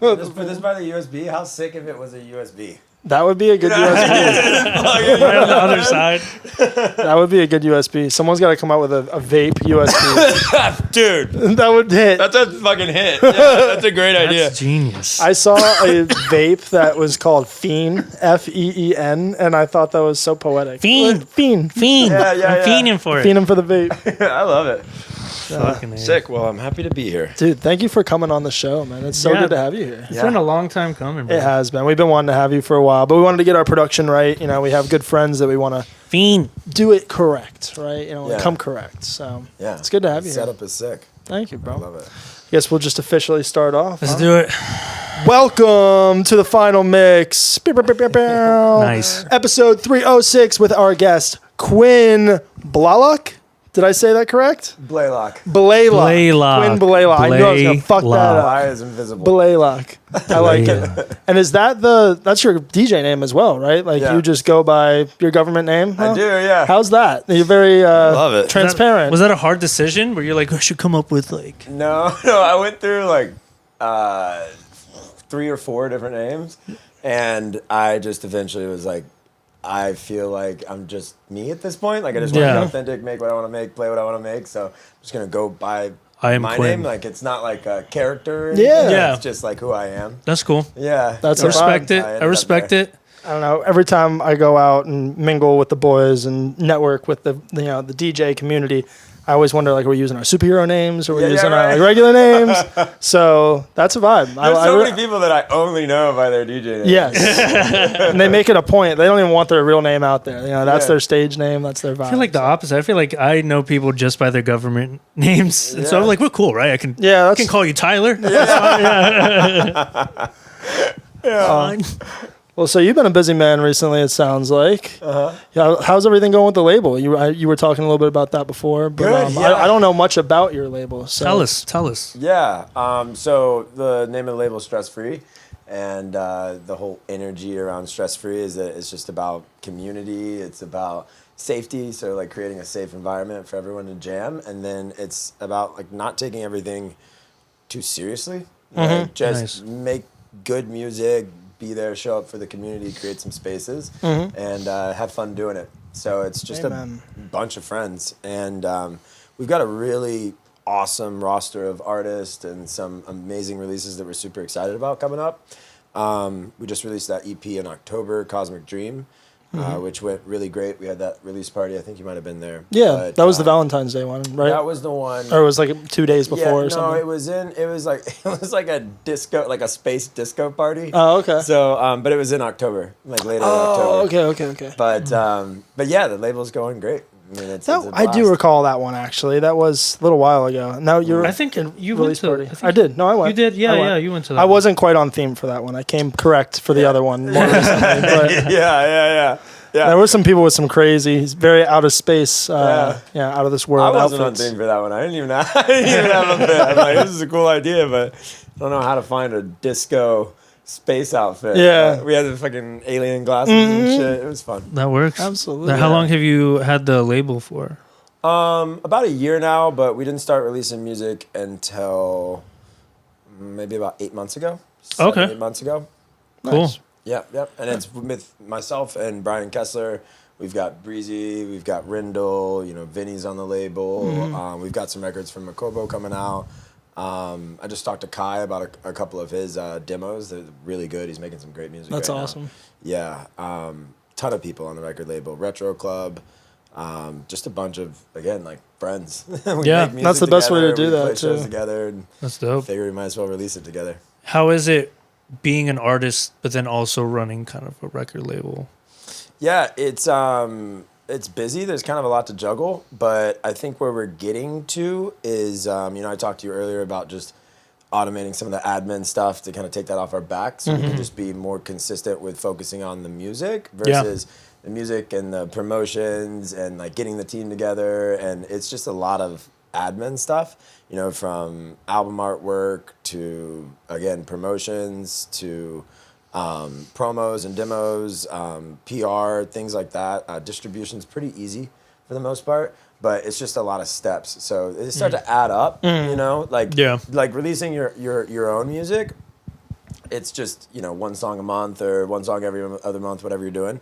Just put this by the USB. How sick if it was a USB? That would be a good USB. Right on the other side. That would be a good USB. Someone's got to come out with a vape USB. Dude, That would hit. that's a fucking hit. Yeah, that's a great idea. That's genius. I saw a vape that was called Fiend, Feen, and I thought that was so poetic. Fiend. Fiend. Fiend. Yeah, yeah, I'm yeah. fiending for it. Fiending for the vape. I love it. Fucking A. Sick. Well, I'm happy to be here. Dude, thank you for coming on the show, man. It's so Yeah. good to have you here. It's been a long time coming, bro. It has been. We've been wanting to have you for a while, but we wanted to get our production right. You know, we have good friends that we want to Fiend. do it correct, right? You know, Yeah. come correct. So Yeah. it's good to have you here. Setup is sick. Thank you, I bro. love it. Guess we'll just officially start off. Let's do it. Welcome to the final mix. Nice. Episode 306 with our guest, Quinn Blalock. Did I say that correct? Blalock. Blaylock. Quinn Blalock. I knew I was going to fuck that up. Why is invisible? Blalock. I like it. And is that's your DJ name as well, right? Like Yeah. you just go by your government name? I do, yeah. How's that? You're very Love it. transparent. Was that a hard decision where you're like, I should come up with like. No, I went through like 3 or 4 different names, and I just eventually was like, I feel like I'm just me at this point. Like I just want to Yeah. be authentic, make what I want to make, play what I want to make. So I'm just gonna go by I am my Quinn. name. Like it's not like a character. Or Yeah. anything. Yeah. It's just like who I am. That's cool. Yeah, That's I a respect vibe. it. I ended I up respect there. it. I don't know. Every time I go out and mingle with the boys and network with the DJ community, I always wonder like, are we using our superhero names or are we Yeah, yeah, using our right. like, regular names? So that's a vibe. There's so many people that I only know by their DJ name. Yes, and they make it a point. They don't even want their real name out there. You know, that's Yeah. their stage name. That's their vibe. I feel like the opposite. I feel like I know people just by their government names. And so I'm Yeah. like, we're cool, right? I can Yeah, I can call you Tyler. That's fine. Yeah. Fine. Well, so you've been a busy man recently. It sounds like. Yeah, how's everything going with the label? You were talking a little bit about that before, but Good, yeah. I don't know much about your label. So. Tell us. Yeah. So the name of the label is Stress Free, and the whole energy around Stress Free is that it's just about community. It's about safety. So like creating a safe environment for everyone to jam, and then it's about like not taking everything too seriously. Like, just make good music. Be there, show up for the community, create some spaces, and have fun doing it. So it's just Amen. a bunch of friends, and we've got a really awesome roster of artists and some amazing releases that we're super excited about coming up. We just released that EP in October, Cosmic Dream, which went really great. We had that release party. I think you might have been there. Yeah, But, that was the Valentine's Day one, right? That was the one. Or it was like 2 days before or something. No, it was like a disco, like a space disco party. Oh, okay. So, but it was in October, like later in October. Okay. But yeah, the label's going great. I mean, it's a I do blast. recall that one actually. That was a little while ago. Now you're. I think you went release to. party. I think I did. No, I went. You did? Yeah, I went. yeah. You went to that. I wasn't quite on theme for that one. I came correct for the other one more recently. But Yeah. there were some people with some crazy, very out of space, out of this I world wasn't outfits. on theme for that one. I didn't even have a bit. I'm like, this is a cool idea, but I don't know how to find a disco space outfit. Yeah. We had the fucking alien glasses and shit. It was fun. That works. Absolutely. How long have you had the label for? About a year now, but we didn't start releasing music until maybe about 8 months ago. 8 months ago. Cool. Nice. Yeah. And it's with myself and Brian Kessler. We've got Breezy, we've got Rindle, Vinny's on the label. We've got some records from Makobo coming out. I just talked to Kai about a couple of his demos. They're really good. He's making some great music. That's right now. awesome. Yeah. Ton of people on the record label. Retro Club. Just a bunch of, again, like friends. We Yeah, make music that's the best way to together, do we that, play shows too. together, and That's dope. figure we might as well release it together. How is it being an artist, but then also running kind of a record label? Yeah, it's busy. There's kind of a lot to juggle, but I think where we're getting to is, I talked to you earlier about just automating some of the admin stuff to kind of take that off our back, so we can just be more consistent with focusing on the music versus the music and the promotions and like getting the team together. And it's just a lot of admin stuff, from album artwork to, again, promotions to promos and demos, PR, things like that. Distribution's pretty easy for the most part, but it's just a lot of steps. So they start to add up, like Yeah. like releasing your own music it's just, you know, one song a month or one song every other month, whatever you're doing.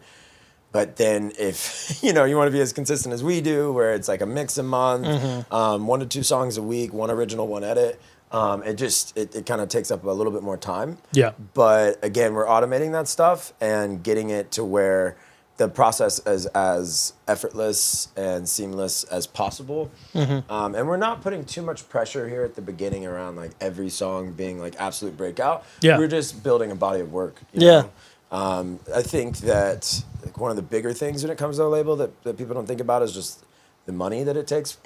But then if, you know, you want to be as consistent as we do, where it's like a mix a month, 1 to 2 songs a week, one original, one edit, it kind of takes up a little bit more time. Yeah. But again, we're automating that stuff and getting it to where the process is as effortless and seamless as possible. And we're not putting too much pressure here at the beginning around like every song being like absolute breakout. Yeah. We're just building a body of work. You know? I think that like one of the bigger things when it comes to a label that people don't think about is just the money that it takes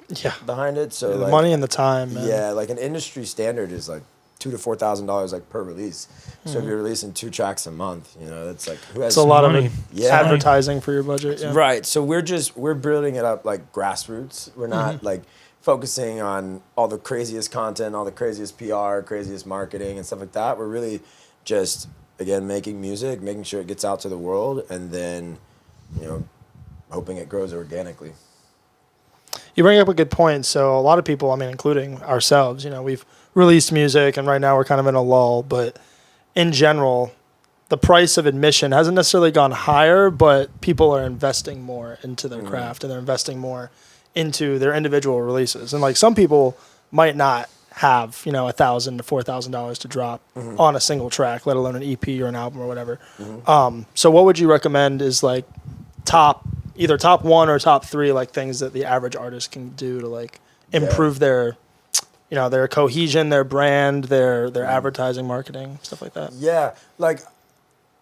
behind it. So the like, money and the time. Man. Yeah, like an industry standard is like $2,000 to $4,000 like per release. So if you're releasing 2 tracks a month, you know, that's like who has It's a lot money. of advertising for your budget. Yeah. Right. So we're building it up like grassroots. We're not like focusing on all the craziest content, all the craziest PR, craziest marketing and stuff like that. We're really just again making music, making sure it gets out to the world, and then, you know, hoping it grows organically. You bring up a good point. So a lot of people, I mean, including ourselves, you know, we've released music and right now we're kind of in a lull, but in general, the price of admission hasn't necessarily gone higher, but people are investing more into their craft and they're investing more into their individual releases. And like some people might not have, you know, $1,000 to $4,000 to drop on a single track, let alone an EP or an album or whatever. So what would you recommend is like either top 1 or top 3, like things that the average artist can do to like improve their, you know, their cohesion, their brand, their advertising, marketing, stuff like that. Yeah, like,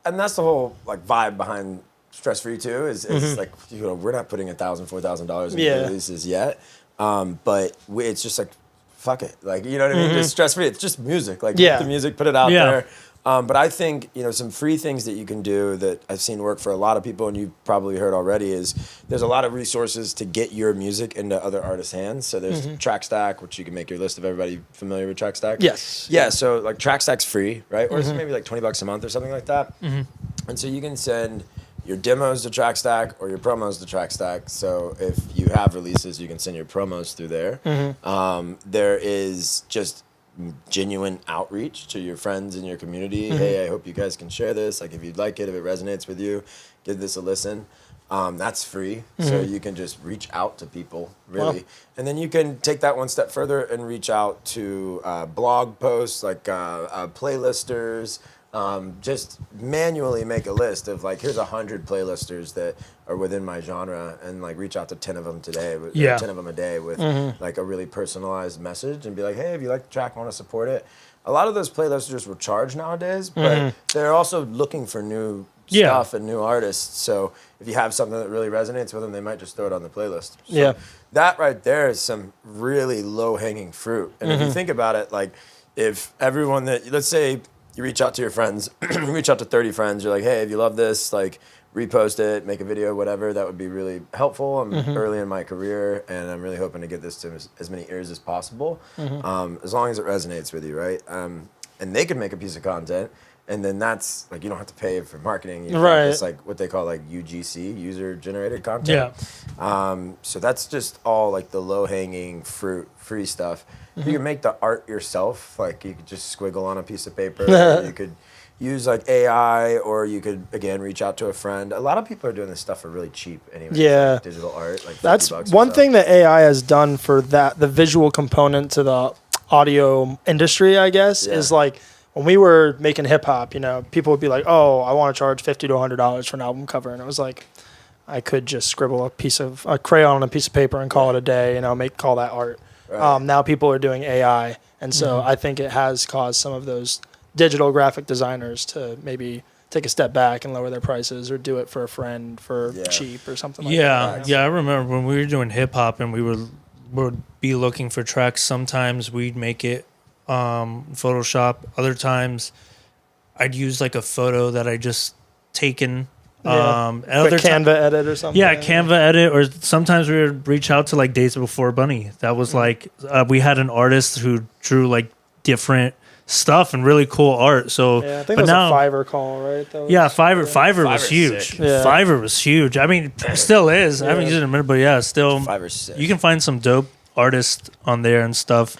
and that's the whole like vibe behind Stress Free too. Is like, you know, we're not putting $1,000, $4,000 in releases yet, but it's just like, fuck it, like, you know what I mean? Just Stress Free. It's just music. Like, make the music, put it out there. But I think, you know, some free things that you can do that I've seen work for a lot of people, and you've probably heard already, is there's a lot of resources to get your music into other artists' hands. So there's TrackStack, which you can make your list of everybody familiar with TrackStack. Yes. Yeah, so like TrackStack's free, right? Or it's maybe like $20 a month or something like that. And so you can send your demos to TrackStack or your promos to TrackStack. So if you have releases, you can send your promos through there. There is just genuine outreach to your friends in your community. Hey, I hope you guys can share this. Like, if you'd like it, if it resonates with you, give this a listen. That's free. So you can just reach out to people, really. Wow. And then you can take that one step further and reach out to blog posts, like playlisters. Just manually make a list of like, here's 100 playlisters that are within my genre, and like reach out to 10 of them today, 10 of them a day with like a really personalized message, and be like, hey, if you like the track, want to support it. A lot of those playlisters will charge nowadays, but they're also looking for new stuff and new artists. So if you have something that really resonates with them, they might just throw it on the playlist. So that right there is some really low hanging fruit. And if you think about it, like if everyone that, let's say, you reach out to your friends, you reach out to 30 friends, you're like, hey, if you love this, like, repost it, make a video, whatever, that would be really helpful. I'm early in my career, and I'm really hoping to get this to as many ears as possible, as long as it resonates with you, right? And they can make a piece of content, and then that's, like, you don't have to pay for marketing. It's like what they call, like, UGC, user-generated content. So that's just all, like, the low-hanging fruit, free stuff. You can make the art yourself. Like, you could just squiggle on a piece of paper. Or you could use like AI, or you could again reach out to a friend. A lot of people are doing this stuff for really cheap anyway. Like digital art. Like that's one thing that AI has done for that, the visual component to the audio industry, I guess, is like when we were making hip hop, you know, people would be like, oh, I want to charge $50 to $100 for an album cover. And it was like, I could just scribble a crayon on a piece of paper and call it a day, you know, call that art. Now people are doing AI. And so I think it has caused some of those digital graphic designers to maybe take a step back and lower their prices, or do it for a friend for cheap or something like that. Yeah, I remember when we were doing hip hop and we would be looking for tracks. Sometimes we'd make it Photoshop. Other times I'd use like a photo that I just taken. Canva edit or something. Canva edit, or sometimes we would reach out to like Days Before Bunny. That was like we had an artist who drew like different stuff and really cool art. So I think that was a Fiverr call, right? Fiverr was huge. Fiverr was huge. I mean, still is. I haven't used it in a minute, but still. Fiverr's sick. You can find some dope artists on there and stuff.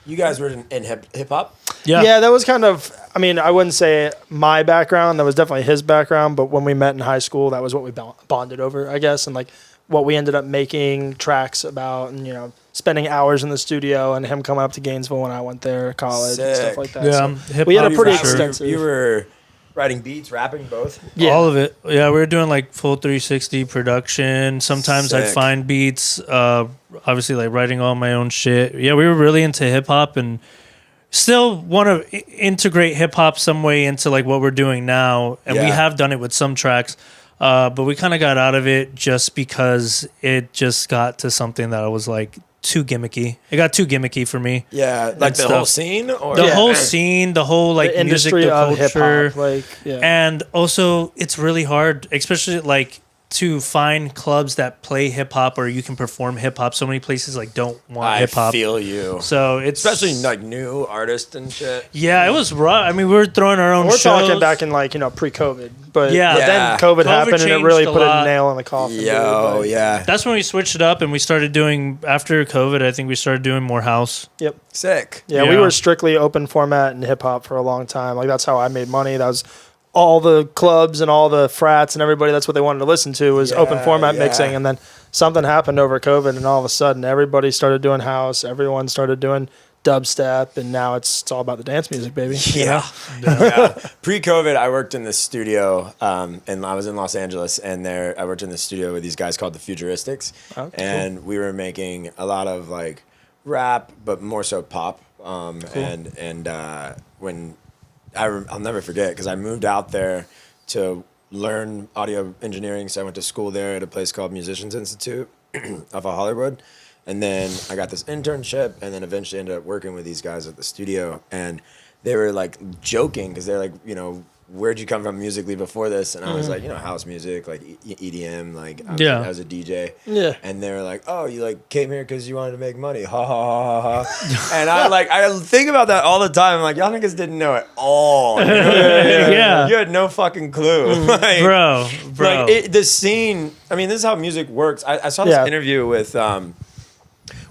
You guys were in hip hop? Yeah, that was kind of, I mean, I wouldn't say my background. That was definitely his background. But when we met in high school, that was what we bonded over, I guess. And like what we ended up making tracks about and, spending hours in the studio and him coming up to Gainesville when I went there, college and stuff like that. Yeah, so we had a pretty extensive. You were writing beats, rapping, both? Yeah. All of it. Yeah, we were doing like full 360 production. Sometimes I'd find beats, obviously like writing all my own shit. Yeah, we were really into hip hop and still want to integrate hip hop some way into like what we're doing now. And we have done it with some tracks. But we kind of got out of it just because it just got to something that I was like too gimmicky. It got too gimmicky for me. Yeah, like the whole scene, or the whole scene, the whole like the music, industry the of culture, hip-hop, and also it's really hard, especially like to find clubs that play hip hop or you can perform hip hop. So many places like don't want hip hop. I feel you. So it's especially like new artists and shit. Yeah, it was rough. I mean, we were throwing our own. We're shows. talking back in like pre-COVID, but Yeah. then COVID happened and it really put a nail in the coffin. Yeah. That's when we switched it up and we started doing after COVID. I think we started doing more house. Yep. Sick. Yeah, we were strictly open format and hip hop for a long time. Like that's how I made money. That was all the clubs and all the frats and everybody. That's what they wanted to listen to was open format mixing. And then something happened over COVID, and all of a sudden everybody started doing house. Everyone started doing dubstep, and now it's all about the dance music, baby. Yeah. Pre-COVID, I worked in the studio, and I was in Los Angeles, and there I worked in the studio with these guys called the Futuristics, and we were making a lot of like rap, but more so pop. And when I'll never forget because I moved out there to learn audio engineering, so I went to school there at a place called Musicians Institute off of Hollywood. And then I got this internship and then eventually ended up working with these guys at the studio. And they were like joking because they're like, where'd you come from musically before this? And I was like, house music, like EDM, like I was a DJ. Yeah. And they were like, oh, you like came here because you wanted to make money. Ha ha ha ha ha. And I think about that all the time. I'm like, y'all niggas didn't know it all. You know what I mean? Yeah. You had no fucking clue. Like, bro. Like the scene, I mean, this is how music works. I saw this interview with,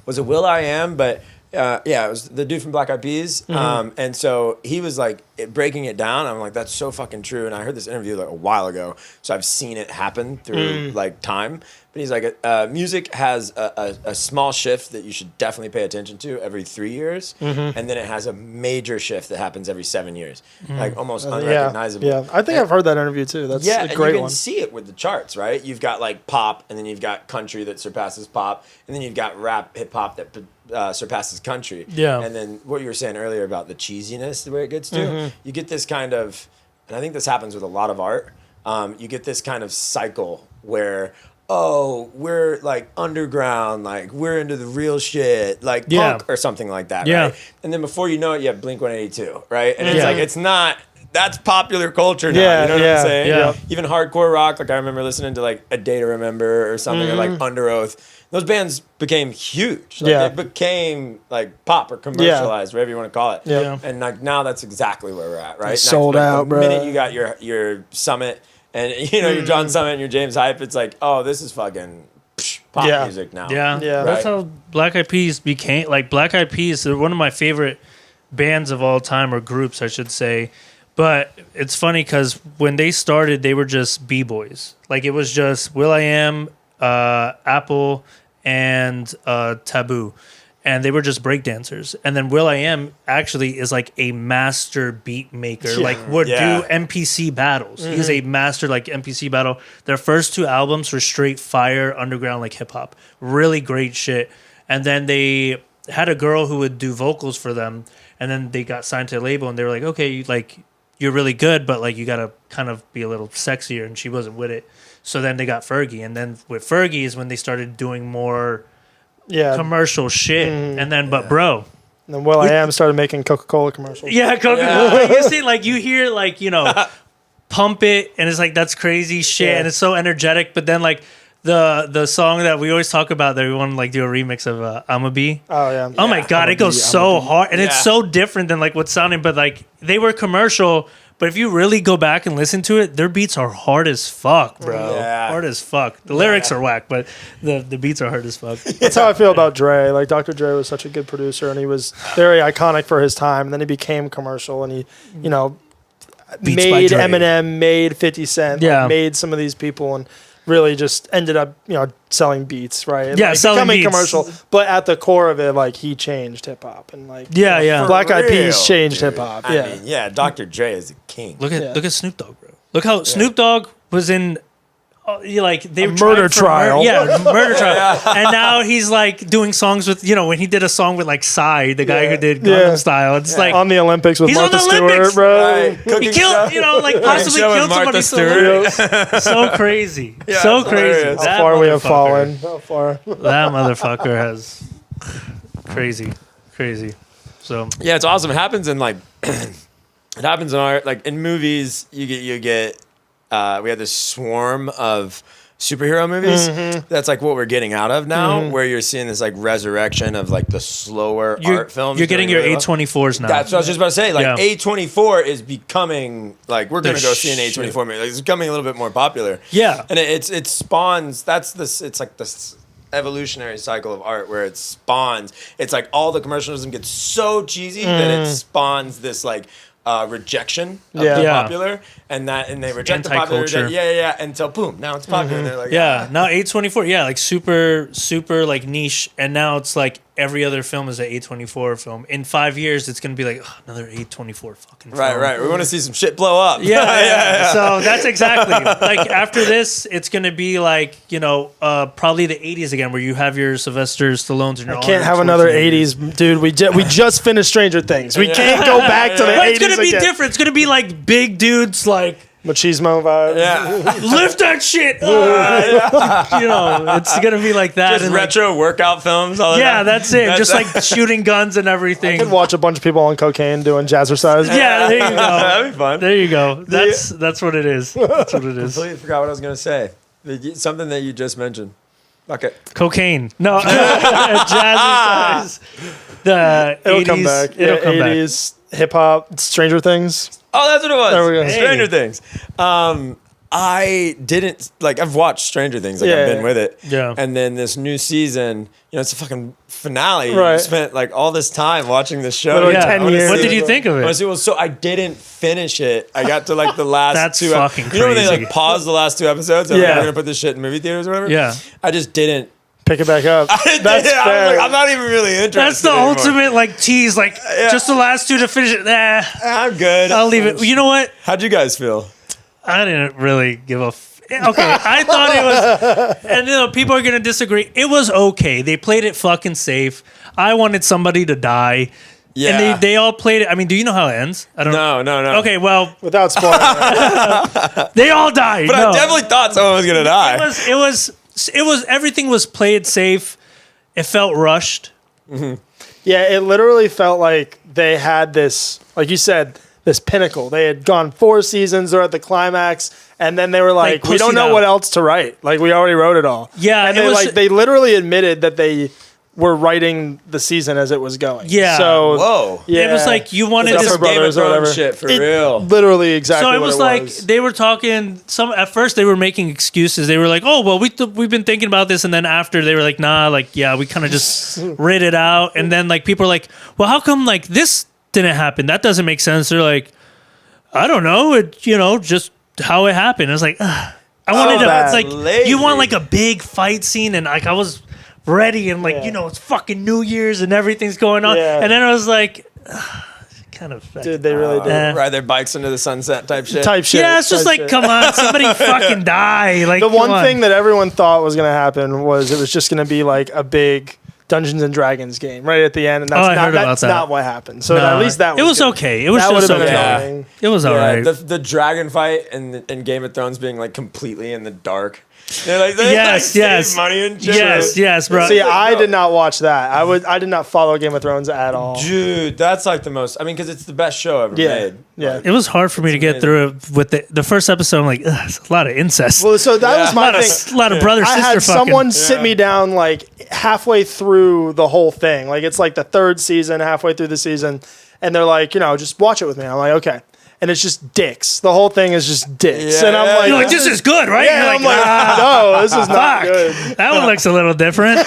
was it Will.i.am? But it was the dude from Black Eyed Peas. And so he was like breaking it down. I'm like, that's so fucking true. And I heard this interview like a while ago. So I've seen it happen through like time. But he's like, music has a small shift that you should definitely pay attention to every 3 years. And then it has a major shift that happens every 7 years. Like almost unrecognizable. Yeah, I think I've heard that interview too. That's a great one. And you can see it with the charts, right? You've got like pop, and then you've got country that surpasses pop, and then you've got rap, hip hop that surpasses country. Yeah. And then what you were saying earlier about the cheesiness, the way it gets to, you get this kind of, and I think this happens with a lot of art, you get this kind of cycle where, oh, we're like underground, like we're into the real shit, like punk or something like that, right? And then before you know it, you have Blink-182, right? And it's like, it's not, that's popular culture now, you know what I'm saying? Yeah. Even hardcore rock, like I remember listening to like A Day to Remember or something, or like Under Oath. Those bands became huge. Like, they became like pop or commercialized, whatever you want to call it. Yeah. And like now that's exactly where we're at, right? It's sold out, bro. The minute you got your Summit and your John Summit and your James Hype, it's like, oh, this is fucking pop music now. Yeah. Right? That's how Black Eyed Peas became. Like Black Eyed Peas, they're one of my favorite bands of all time, or groups, I should say. But it's funny because when they started, they were just B-boys. Like it was just Will.i.am, Apple, and Taboo. And they were just breakdancers. And then Will.i.am actually is like a master beat maker. Like would do MPC battles. He's a master like MPC battle. Their first 2 albums were straight fire, underground like hip hop. Really great shit. And then they had a girl who would do vocals for them. And then they got signed to a label and they were like, okay, like you're really good, but like you gotta kind of be a little sexier. And she wasn't with it. So then they got Fergie. And then with Fergie is when they started doing more commercial shit. And then, bro. And then Will.i.am started making Coca-Cola commercials. Yeah, Coca-Cola. You see, like, you hear, like, Pump It, and it's like, that's crazy shit, and it's so energetic. But then, like, the song that we always talk about that we want to, like, do a remix of I'ma Be. Oh, yeah. Oh, my God, it goes so hard. And it's so different than, like, what's sounding. But, like, they were commercial, But if you really go back and listen to it, their beats are hard as fuck, bro. Yeah. Hard as fuck. The lyrics are whack, but the beats are hard as fuck. That's how I feel about Dre. Like Dr. Dre was such a good producer, and he was very iconic for his time. And then he became commercial, and he, you know, Beats by made Dre. Eminem, made 50 Cent, Yeah. like, made some of these people, and really just ended up, you know, selling beats, right? And, Yeah, like, selling becoming beats. commercial. But at the core of it, like, he changed hip hop, and like, Yeah, yeah. Black Eyed real, Peas changed dude. hip hop. I Yeah, mean, yeah, Dr. Dre is a king. Look Yeah. at Snoop Dogg, bro. Look how Snoop Dogg was in. Like they were murder tried for trial. murder trial, and now he's like doing songs with when he did a song with like Psy, the guy who did Gangnam Yeah. Style. It's like on the Olympics with He's on Martha the Stewart, Olympics. bro. Right. he Cooking killed, show. like possibly Show with killed somebody. Martha So, Stewart. so crazy, Yeah, so it's crazy. hilarious. How That far we have motherfucker- fallen. How far? That motherfucker has crazy. So Yeah, it's awesome. It happens in like it happens in art, like in movies. You get we have this swarm of superhero movies. That's like what we're getting out of now, where you're seeing this like resurrection of like the slower art films. You're getting doing your really well. A24s now. That's what I was just about to say. Like Yeah. A24 is becoming like we're gonna The go see an shit. A24 movie. Like, it's becoming a little bit more popular. Yeah. and it spawns. That's this. It's like this evolutionary cycle of art where it spawns. It's like all the commercialism gets so cheesy that it spawns this like rejection of Yeah. the Yeah. popular, and they reject the popular. Anti-culture. Yeah, until boom, now it's popular. And they're like, Yeah, now A24, yeah, like super like niche, and now it's like every other film is an A24 film. In 5 years, it's gonna be like another A24 fucking film. right. We want to see some shit blow up. Yeah. So that's exactly like after this, it's gonna be like probably the 80s again, where you have your Sylvester Stallones and your Can't have Arnold another Schwarzeneggers. 80s, dude. We just finished Stranger Things. We can't go back to the But 80s it's gonna be again. different. It's gonna be like big dudes like Machismo vibe. Yeah. lift that shit. It's gonna be like that. Just and like, retro workout films. All the yeah, time. that's it. Just like shooting guns and I everything. could watch a bunch of people on cocaine doing jazzercise. Yeah, there you go. That'd be fun. There you go. That's what it is. That's what it is. Completely forgot what I was gonna say. Something that you just mentioned. Okay. Cocaine. No, jazzercise. The It'll 80s. come back. It'll Yeah, come back. 80s hip hop, Stranger Things. Oh, that's what it was. There we go. Stranger Hey. Things. I didn't like. I've watched Stranger Things. Like Yeah, I've been yeah. with it. Yeah. And then this new season, it's a fucking finale. You Right. spent like all this time watching this show. Literally Yeah. 10 I wanna years. What see did you it. think of I wanna it? see- well, so I didn't finish it. I got to like the last That's two. fucking You know when they crazy. like pause the last two episodes? And Yeah. we're gonna put this shit in movie theaters or whatever. Yeah. I just didn't. Pick it back up. That's I was fair. like, I'm not even really interested. That's the anymore. ultimate like tease. Like just the last two to finish it. Nah, I'm good. I'll leave it. You know what? How'd you guys feel? I didn't really give a. Okay, I thought it was, and people are gonna disagree. It was okay. They played it fucking safe. I wanted somebody to die. Yeah. And they all played it. I mean, do you know how it ends? I don't know. No. Okay, well, Without spoiling. they all died. But No. I definitely thought someone was gonna die. It was everything was played safe. It felt rushed. Yeah, it literally felt like they had this, like you said, this pinnacle. They had gone 4 seasons, they're at the climax, and then they were like, we don't pussied know out. what else to write. Like, we already wrote it all. Yeah, and it they was- they literally admitted that they were writing the season as it was going. Yeah. So Whoa. yeah, It was like you wanted Duffer to. This Game of Brothers or Thrones whatever. shit for It- real. literally exactly. So it what was like they were talking. At first they were making excuses. They were like, "Oh well, we've been thinking about this," and then after they were like, "Nah, like yeah, we kind of just read it out." And then like people are like, "Well, how come like this didn't happen? That doesn't make sense." They're like, "I don't know. It just how it happened." I was like, Ugh. I wanted to. bad. It's like Lazy. you want like a big fight scene, and like I was ready, and like Yeah. it's fucking New Year's and everything's going on, Yeah. and then I was like, kind of. dude, they really did. Eh. Ride their bikes into the sunset type shit. Type shit. Yeah, it's just type like, shit. come on, somebody fucking die. Like The come one on. thing that everyone thought was going to happen was it was just going to be like a big Dungeons and Dragons game right at the end, and that's I heard about that's that. not what happened. So No, at least that was it was good. okay. It was That just would've been okay. annoying. It was Yeah, alright. the dragon fight in Game of Thrones being like completely in the dark. They're like, Yes, save yes. money and shit. Yes, bro. See, I did not watch that. I did not follow Game of Thrones at all. Dude, that's like the most. I mean, because it's the best show ever Yeah, made. yeah. Like, It was hard for me to get amazing. through it with the first episode. I'm like, ugh, it's a lot of incest. Well, so that was a my lot thing. of, lot of brother I sister had fucking. someone sit Yeah. me down like halfway through the whole thing. Like it's like the 3rd season, halfway through the season, and they're like, just watch it with me. I'm like, okay. and it's just dicks. The whole thing is just dicks, Yeah, and I'm yeah, like, You're like, this is good, right? yeah, You're I'm like, no, this is not fuck. good. That one looks a little different.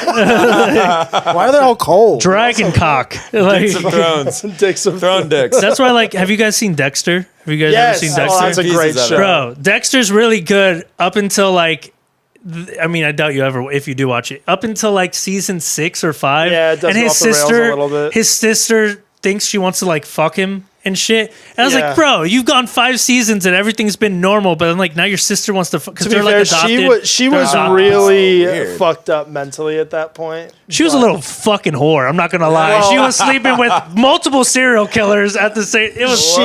Why are they all cold? Dragon cock. Like, Dicks of Thrones. Dicks of Throne dicks. that's why, like, have you guys seen Dexter? Have you guys ever Yes, seen oh, Dexter? that's a great Pieces of show. it. Bro, Dexter's really good up until like, I mean, I doubt you ever, if you do watch it, up until like season 6 or 5. Yeah, it does and go his off the rails a sister, little bit. his sister thinks she wants to like fuck him and shit. And I was Yeah. like, bro, you've gone 5 seasons and everything's been normal, but I'm like, now your sister wants to fuck, because To be they're fair, like adopted. she They're was adopted. really Weird. fucked up mentally at that point. She was a little fucking whore. I'm not gonna lie. Well- She was sleeping with multiple serial killers at the same. It was She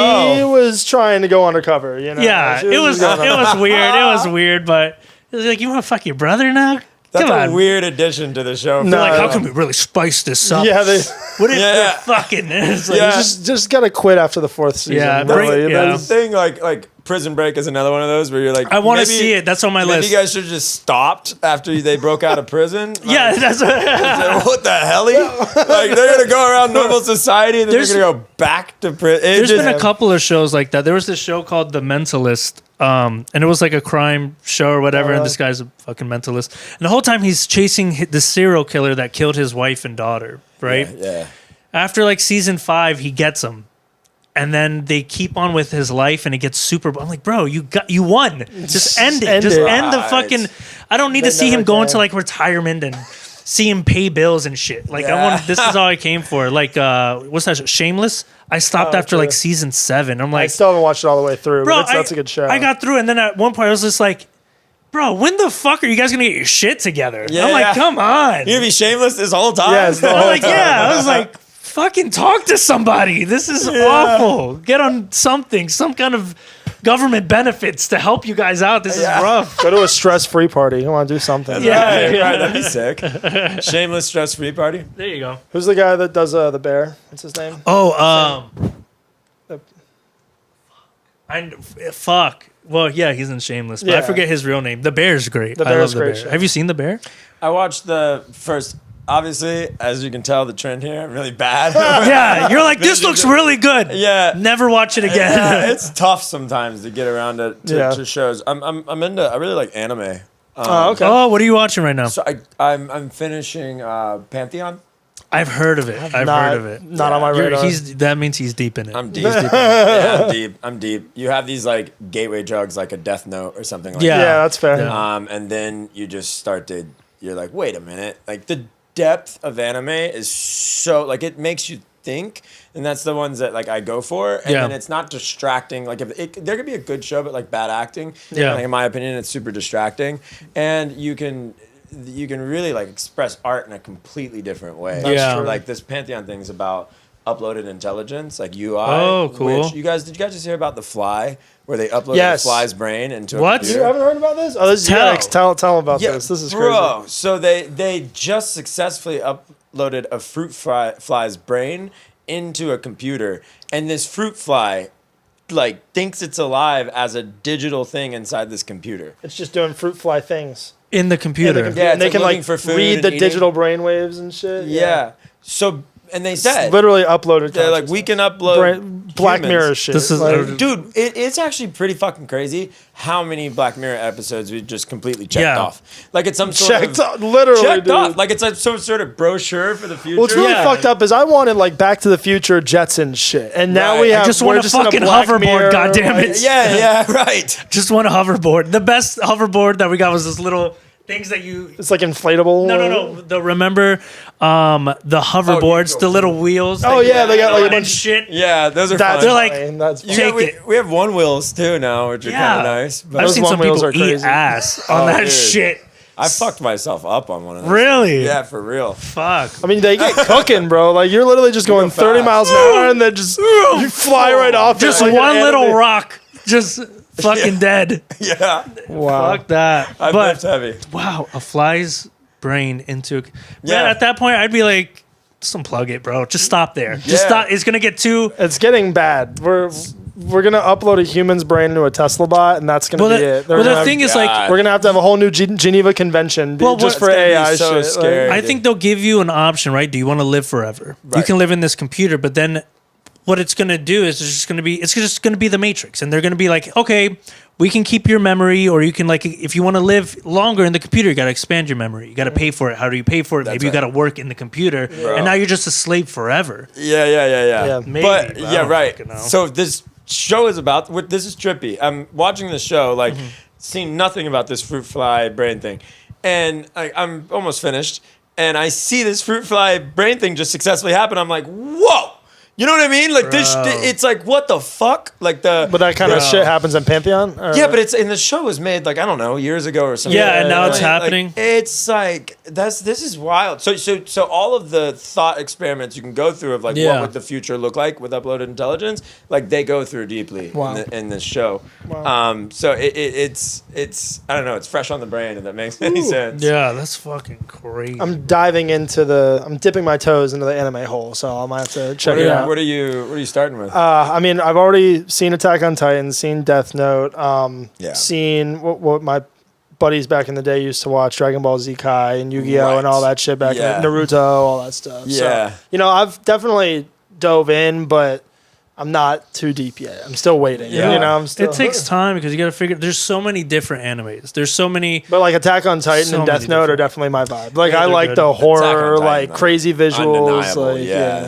was trying to go undercover, you know. yeah. She It was just going weird. It was weird, but it was like, you want to fuck your brother now? That's Come a on. weird addition to the show. No. Like, how can we really spice this up? Yeah, they What if Yeah. they're fucking? It's like, Yeah. just gotta quit after the 4th season. Yeah, really. yeah. That's the thing, like Prison Break is another one of those where you're like, I want to maybe- see it. That's on my Maybe list. you guys should have just stopped after they broke out of prison. Like, Yeah, that's what the hell? Like they're gonna go around normal society, and then There's- they're gonna go back to prison. There's been a couple of shows like that. There was this show called The Mentalist, and it was like a crime show or whatever. And this guy's a fucking mentalist, and the whole time he's chasing the serial killer that killed his wife and daughter. Right Yeah. after like season 5, he gets him, and then they keep on with his life, and it gets super. I'm like, bro, you won. Just end it. end Just it. end the Right. fucking. I don't need They to see never him go can. into like retirement and see him pay bills and shit. Like I Yeah. want. This is all I came for. Like what's that? Shameless. I stopped Oh, after okay. like season 7. I'm I like, still haven't watched it all the way through, bro, but that's a good show. I got through, and then at one point I was just like, bro, when the fuck are you guys gonna get your shit together? I'm Yeah. like, come on. You're gonna be shameless this whole time. Yes, the I'm whole like, yeah. I was like, fucking talk to somebody. This is awful. Get on something, some kind of government benefits to help you guys out. This is rough. Go to a stress-free party. You want to do something. Yeah. Right, that'd be sick. Shameless stress-free party. There you go. Who's the guy that does the bear? What's his name? Oh, The- fuck. Well, yeah, he's in Shameless, but I Yeah. forget his real name. The Bear's great. The I Bear's love The great Bear. show. Have you seen The Bear? I watched the first. Obviously, as you can tell, the trend here, I'm really bad. Yeah, you're like, this looks really good. Yeah. Never watch it again. Yeah, it's tough sometimes to get around to shows. I'm into. I really like anime. Oh, okay. Oh, what are you watching right now? So I'm finishing Pantheon. I've heard of it. I've not, heard of it. Not on my radar. That means he's deep in it. I'm deep. Yeah, I'm deep. I'm deep. You have these like gateway drugs, like a Death Note or something like Yeah. yeah, that's fair. Yeah. and then you just start to. You're like, wait a minute. Like the depth of anime is so like it makes you think, and that's the ones that like I go for. And Yeah. then it's not distracting. Like if there could be a good show, but like bad acting. Yeah. Like in my opinion, it's super distracting, and you can really like express art in a completely different way. That's Yeah. true. Like this Pantheon thing's about uploaded intelligence, like UI. Oh, cool. Which did you guys just hear about The Fly, where they uploaded Yes. the fly's brain into What? a You computer? haven't heard about this? Oh, this is Tell. tell about this. This is bro. crazy. So they just successfully uploaded a fruit fly's brain into a computer, and this fruit fly like thinks it's alive as a digital thing inside this computer. It's just doing fruit fly things. in the computer. Yeah, and they it's can like like looking for food read and the eating. digital brainwaves and shit. Yeah. So and they said Literally uploaded. they're like we can upload Black humans. Mirror shit. This is- like, Dude, it's actually pretty fucking crazy how many Black Mirror episodes we just completely checked Yeah. off. Like it's some sort checked of literally, checked dude. off. Like it's like some sort of brochure for the future. What's really Yeah. fucked up is I wanted like Back to the Future Jetsons shit, and now Right. we I have. just we're want a in fucking Black hoverboard, Mirror, goddammit. like- Yeah, right. Just one hoverboard. The best hoverboard that we got was this little things that you. It's like inflatable. No. Remember the hoverboards, go- the little wheels. Oh, that yeah, you they got, go like, a on and bunch- shit. Yeah, those are That's fun. They're like, fine. That's You take got- we, it. we have one wheels too now, which are kind of nice. But I've Those seen one some wheels people are eat crazy. ass on Oh, that dude. shit. I fucked myself up on one of those. Really? Yeah, for real. Fuck. I mean, they get cooking, bro. Like you're literally just going go 30 fast. miles an hour, and then just you fly right off. Just it like one an little anime. rock. Just fucking dead. Yeah, Wow. Fuck that. I but lift heavy. wow, a fly's brain into. Yeah. Man, at that point, I'd be like, just unplug it, bro. Just stop there. Just Yeah. stop. It's gonna get too. It's getting bad. We're gonna upload a human's brain into a Tesla bot, and that's gonna Well, be it. They're the gonna thing have, is, like, God. we're gonna have to have a whole new Geneva Convention Well, just what- for It's gonna be AI so shit. scary. Like, I think they'll give you an option, right? Do you want to live forever? You Right. can live in this computer, but then what it's gonna do is it's just gonna be the Matrix, and they're gonna be like, okay, we can keep your memory, or you can like, if you want to live longer in the computer, you got to expand your memory. You got to pay for it. How do you pay for it? Maybe you got to work in the computer, and now you're just a slave forever. Yeah. Maybe, but I yeah, don't right. fucking know. So this show is about. This is trippy. I'm watching the show, like seeing nothing about this fruit fly brain thing, and I'm almost finished, and I see this fruit fly brain thing just successfully happen. I'm like, whoa. You know what I mean? Like this, it's like, what the fuck? Like But that kind of shit happens in Pantheon? Or? Yeah, but it's in the show was made like, I don't know, years ago or something. Yeah, and now it's Like, happening. It's like this is wild. So all of the thought experiments you can go through of like what would the future look like with uploaded intelligence, like they go through deeply in this show. Wow. So it's I don't know, it's fresh on the brain, if that makes any sense. Yeah, that's fucking crazy. I'm dipping my toes into the anime hole, so I might have to check it out. What are you starting with? I mean, I've already seen Attack on Titan, seen Death Note, seen what my buddies back in the day used to watch, Dragon Ball Z Kai and Yu-Gi-Oh! And all that shit back in Naruto, all that stuff. Yeah. So, I've definitely dove in, but I'm not too deep yet. I'm still waiting. Yeah. It takes time because you got to figure. There's so many different animes. There's so many. But like Attack on Titan So and Death many Note are different- definitely my vibe. Like Yeah, I they're like good. the Attack horror, on Titan, like crazy visuals. Undeniable,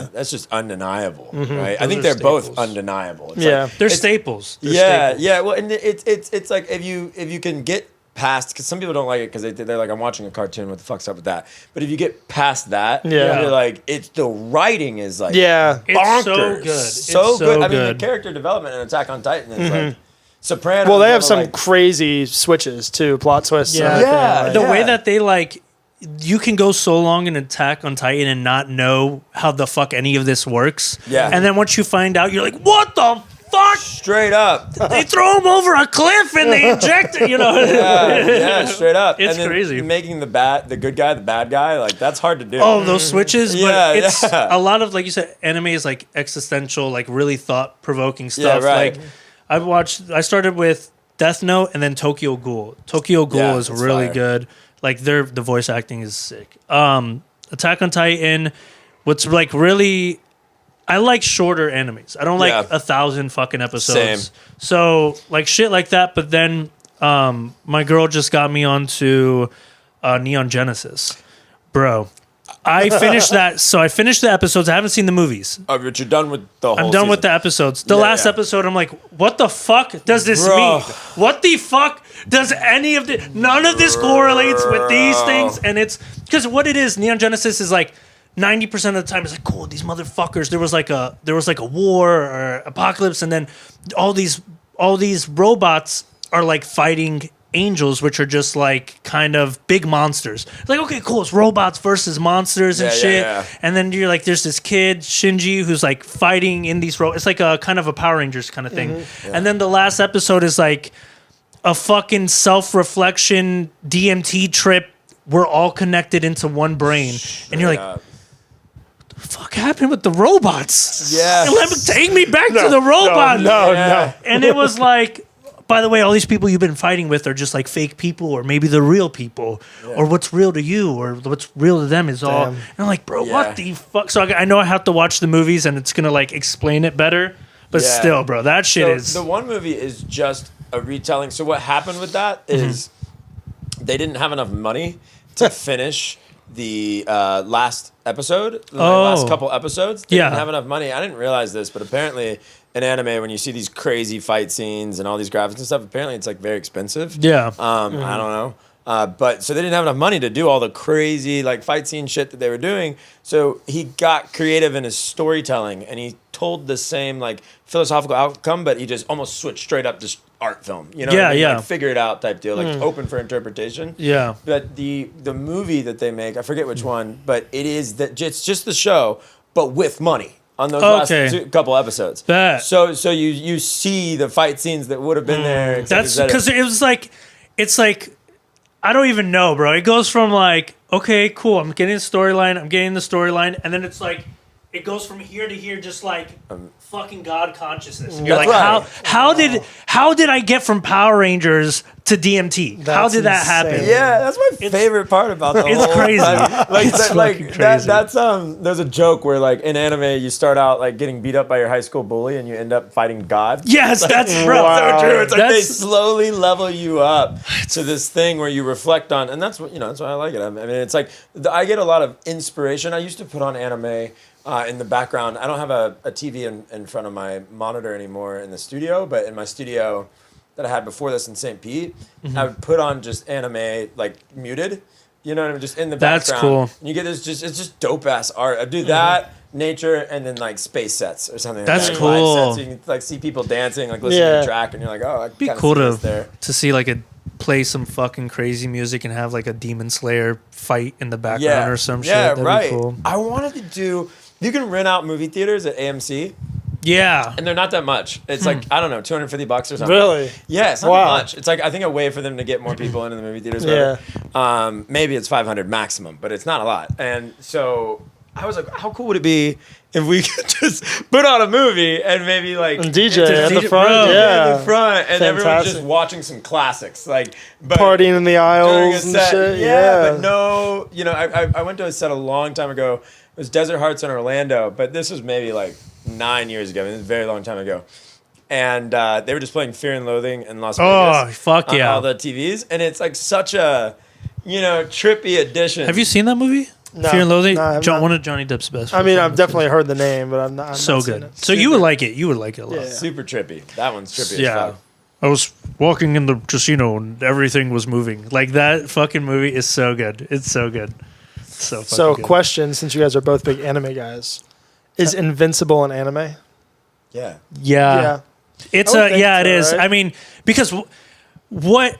Like, that's just undeniable, right? I Those think are they're both staples. undeniable. It's Yeah. like, They're it's- staples. They're staples. Yeah. Well, and it's like if you can get past, because some people don't like it because they're like, I'm watching a cartoon. What the fuck's up with that? But if you get past that, Yeah. you're like, it's the writing is like, Yeah. It's bonkers. so good. So It's so good. I mean, the good. character development in Attack on Titan is like Sopranos. Well, they have level, some like, crazy switches too, plot twists. and Yeah. everything, Yeah. like- The way that they like, you can go so long in Attack on Titan and not know how the fuck any of this works. Yeah. And then once you find out, you're like, what the fuck? straight up. They throw him over a cliff and they inject it, Yeah, straight up. It's and then crazy. Making the good guy, the bad guy, like that's hard to do. Oh, those switches. But Yeah, it's yeah. a lot of, like you said, anime is like existential, like really thought provoking stuff. right. Like I started with Death Note and then Tokyo Ghoul. Tokyo Ghoul Yeah, is it's really fire. good. Like the voice acting is sick. Attack on Titan, what's like really, I like shorter animes. I don't like 1,000 fucking episodes. Same. So like shit like that. But then my girl just got me onto Neon Genesis, bro. I finished that. So I finished the episodes. I haven't seen the movies. Oh, but you're done with the whole I'm done with season. the episodes. The Yeah, last yeah. episode, I'm like, what the fuck does this Bro. mean? What the fuck does any of the... None of this correlates with these things. And it's... Because what it is, Neon Genesis is like 90% of the time, it's like, cool, these motherfuckers. There was like a war or apocalypse, and then all these robots are like fighting angels, which are just like kind of big monsters. It's like, okay, cool, it's robots versus monsters and Yeah, yeah, shit. yeah. And then you're like, there's this kid Shinji who's like fighting in these it's like a kind of a Power Rangers kind of thing. Mm-hmm. And then the last episode is like a fucking self-reflection DMT trip. We're all connected into one brain, and you're like, Yeah. "The fuck happened with the robots? Yeah. Take me back to the robots." Yeah. And it was like, by the way, all these people you've been fighting with are just like fake people, or maybe the real people, or what's real to you, or what's real to them is all. Damn. And I'm like, bro, Yeah. what the fuck? So I know I have to watch the movies, and it's gonna like explain it better. But Yeah. still, bro, that shit So is. the one movie is just a retelling. So what happened with that is they didn't have enough money to finish the last episode, the last couple episodes. They Yeah. didn't have enough money. I didn't realize this, but apparently in anime, when you see these crazy fight scenes and all these graphics and stuff, apparently it's like very expensive. Yeah. I don't know. But so they didn't have enough money to do all the crazy like fight scene shit that they were doing. So he got creative in his storytelling and he told the same like philosophical outcome, but he just almost switched straight up to art film. You know, what I mean? Yeah. Like, figure it out type deal, like open for interpretation. Yeah. But the movie that they make, I forget which one, but it is that it's just the show, but with money. On those Okay. last couple episodes, Bet. so you see the fight scenes that would have been there. et cetera, et That's cetera. because it was like, it's like, I don't even know, bro. It goes from like, okay, cool, I'm getting the storyline, and then it's like, it goes from here to here, just like fucking God consciousness. And you're That's like, right. how did I get from Power Rangers to DMT? How That's did that happen? insane. Yeah, that's my favorite part about the It's whole. crazy. Like, fucking crazy. that's there's a joke where like in anime you start out like getting beat up by your high school bully and you end up fighting God. Yes, that's bro. So true. It's like they That's- slowly level you up to this thing where you reflect on, and that's what that's why I like it. I mean, it's like I get a lot of inspiration. I used to put on anime in the background. I don't have a TV in front of my monitor anymore in the studio, but in my studio that I had before this in St. Pete, I would put on just anime like muted. You know what I mean? Just in the That's background. cool. And you get this it's just dope ass art. I do that. Nature and then like space sets or something. That's like cool. Live sets. So you can like see people dancing, like listening to Yeah. the track, and you're like, oh, I Be kinda cool see this there. to see like play some fucking crazy music and have like a Demon Slayer fight in the background or some shit. Yeah, That'd right. be cool. I wanted to do. You can rent out movie theaters at AMC, Yeah. and they're not that much. It's like I don't know, $250 or something. Really? Yeah, it's not Wow. much. It's like I think a way for them to get more people into the movie theaters. Yeah. Whatever. Maybe it's 500 maximum, but it's not a lot. And so I was like, how cool would it be if we could just put on a movie and maybe like And DJ at the DJ front, bro. yeah. in the front, and everyone's just Fantastic. watching some classics, like but Partying in the during a aisles and set. shit. Yeah, but no, I went to a set a long time ago. It was Desert Hearts in Orlando, but this was maybe like 9 years ago. I mean, it was a very long time ago. And they were just playing Fear and Loathing in Las Oh, Vegas. fuck on yeah. all the TVs, and it's like such a trippy addition. Have you seen that movie? No. Fear and Loathing? No, I have not. One of Johnny Depp's best. I mean, I've films. definitely heard the name, but I'm So not seen good. it. So you would like it. You would like it a lot. Yeah. Super trippy. That one's trippy as Yeah. fuck. I was walking in the casino and everything was moving. Like that fucking movie is so good. It's so good. So fucking So, good. question: since you guys are both big anime guys, is Invincible an anime? Yeah. Yeah. It's I would think it so, is. right? I mean, because what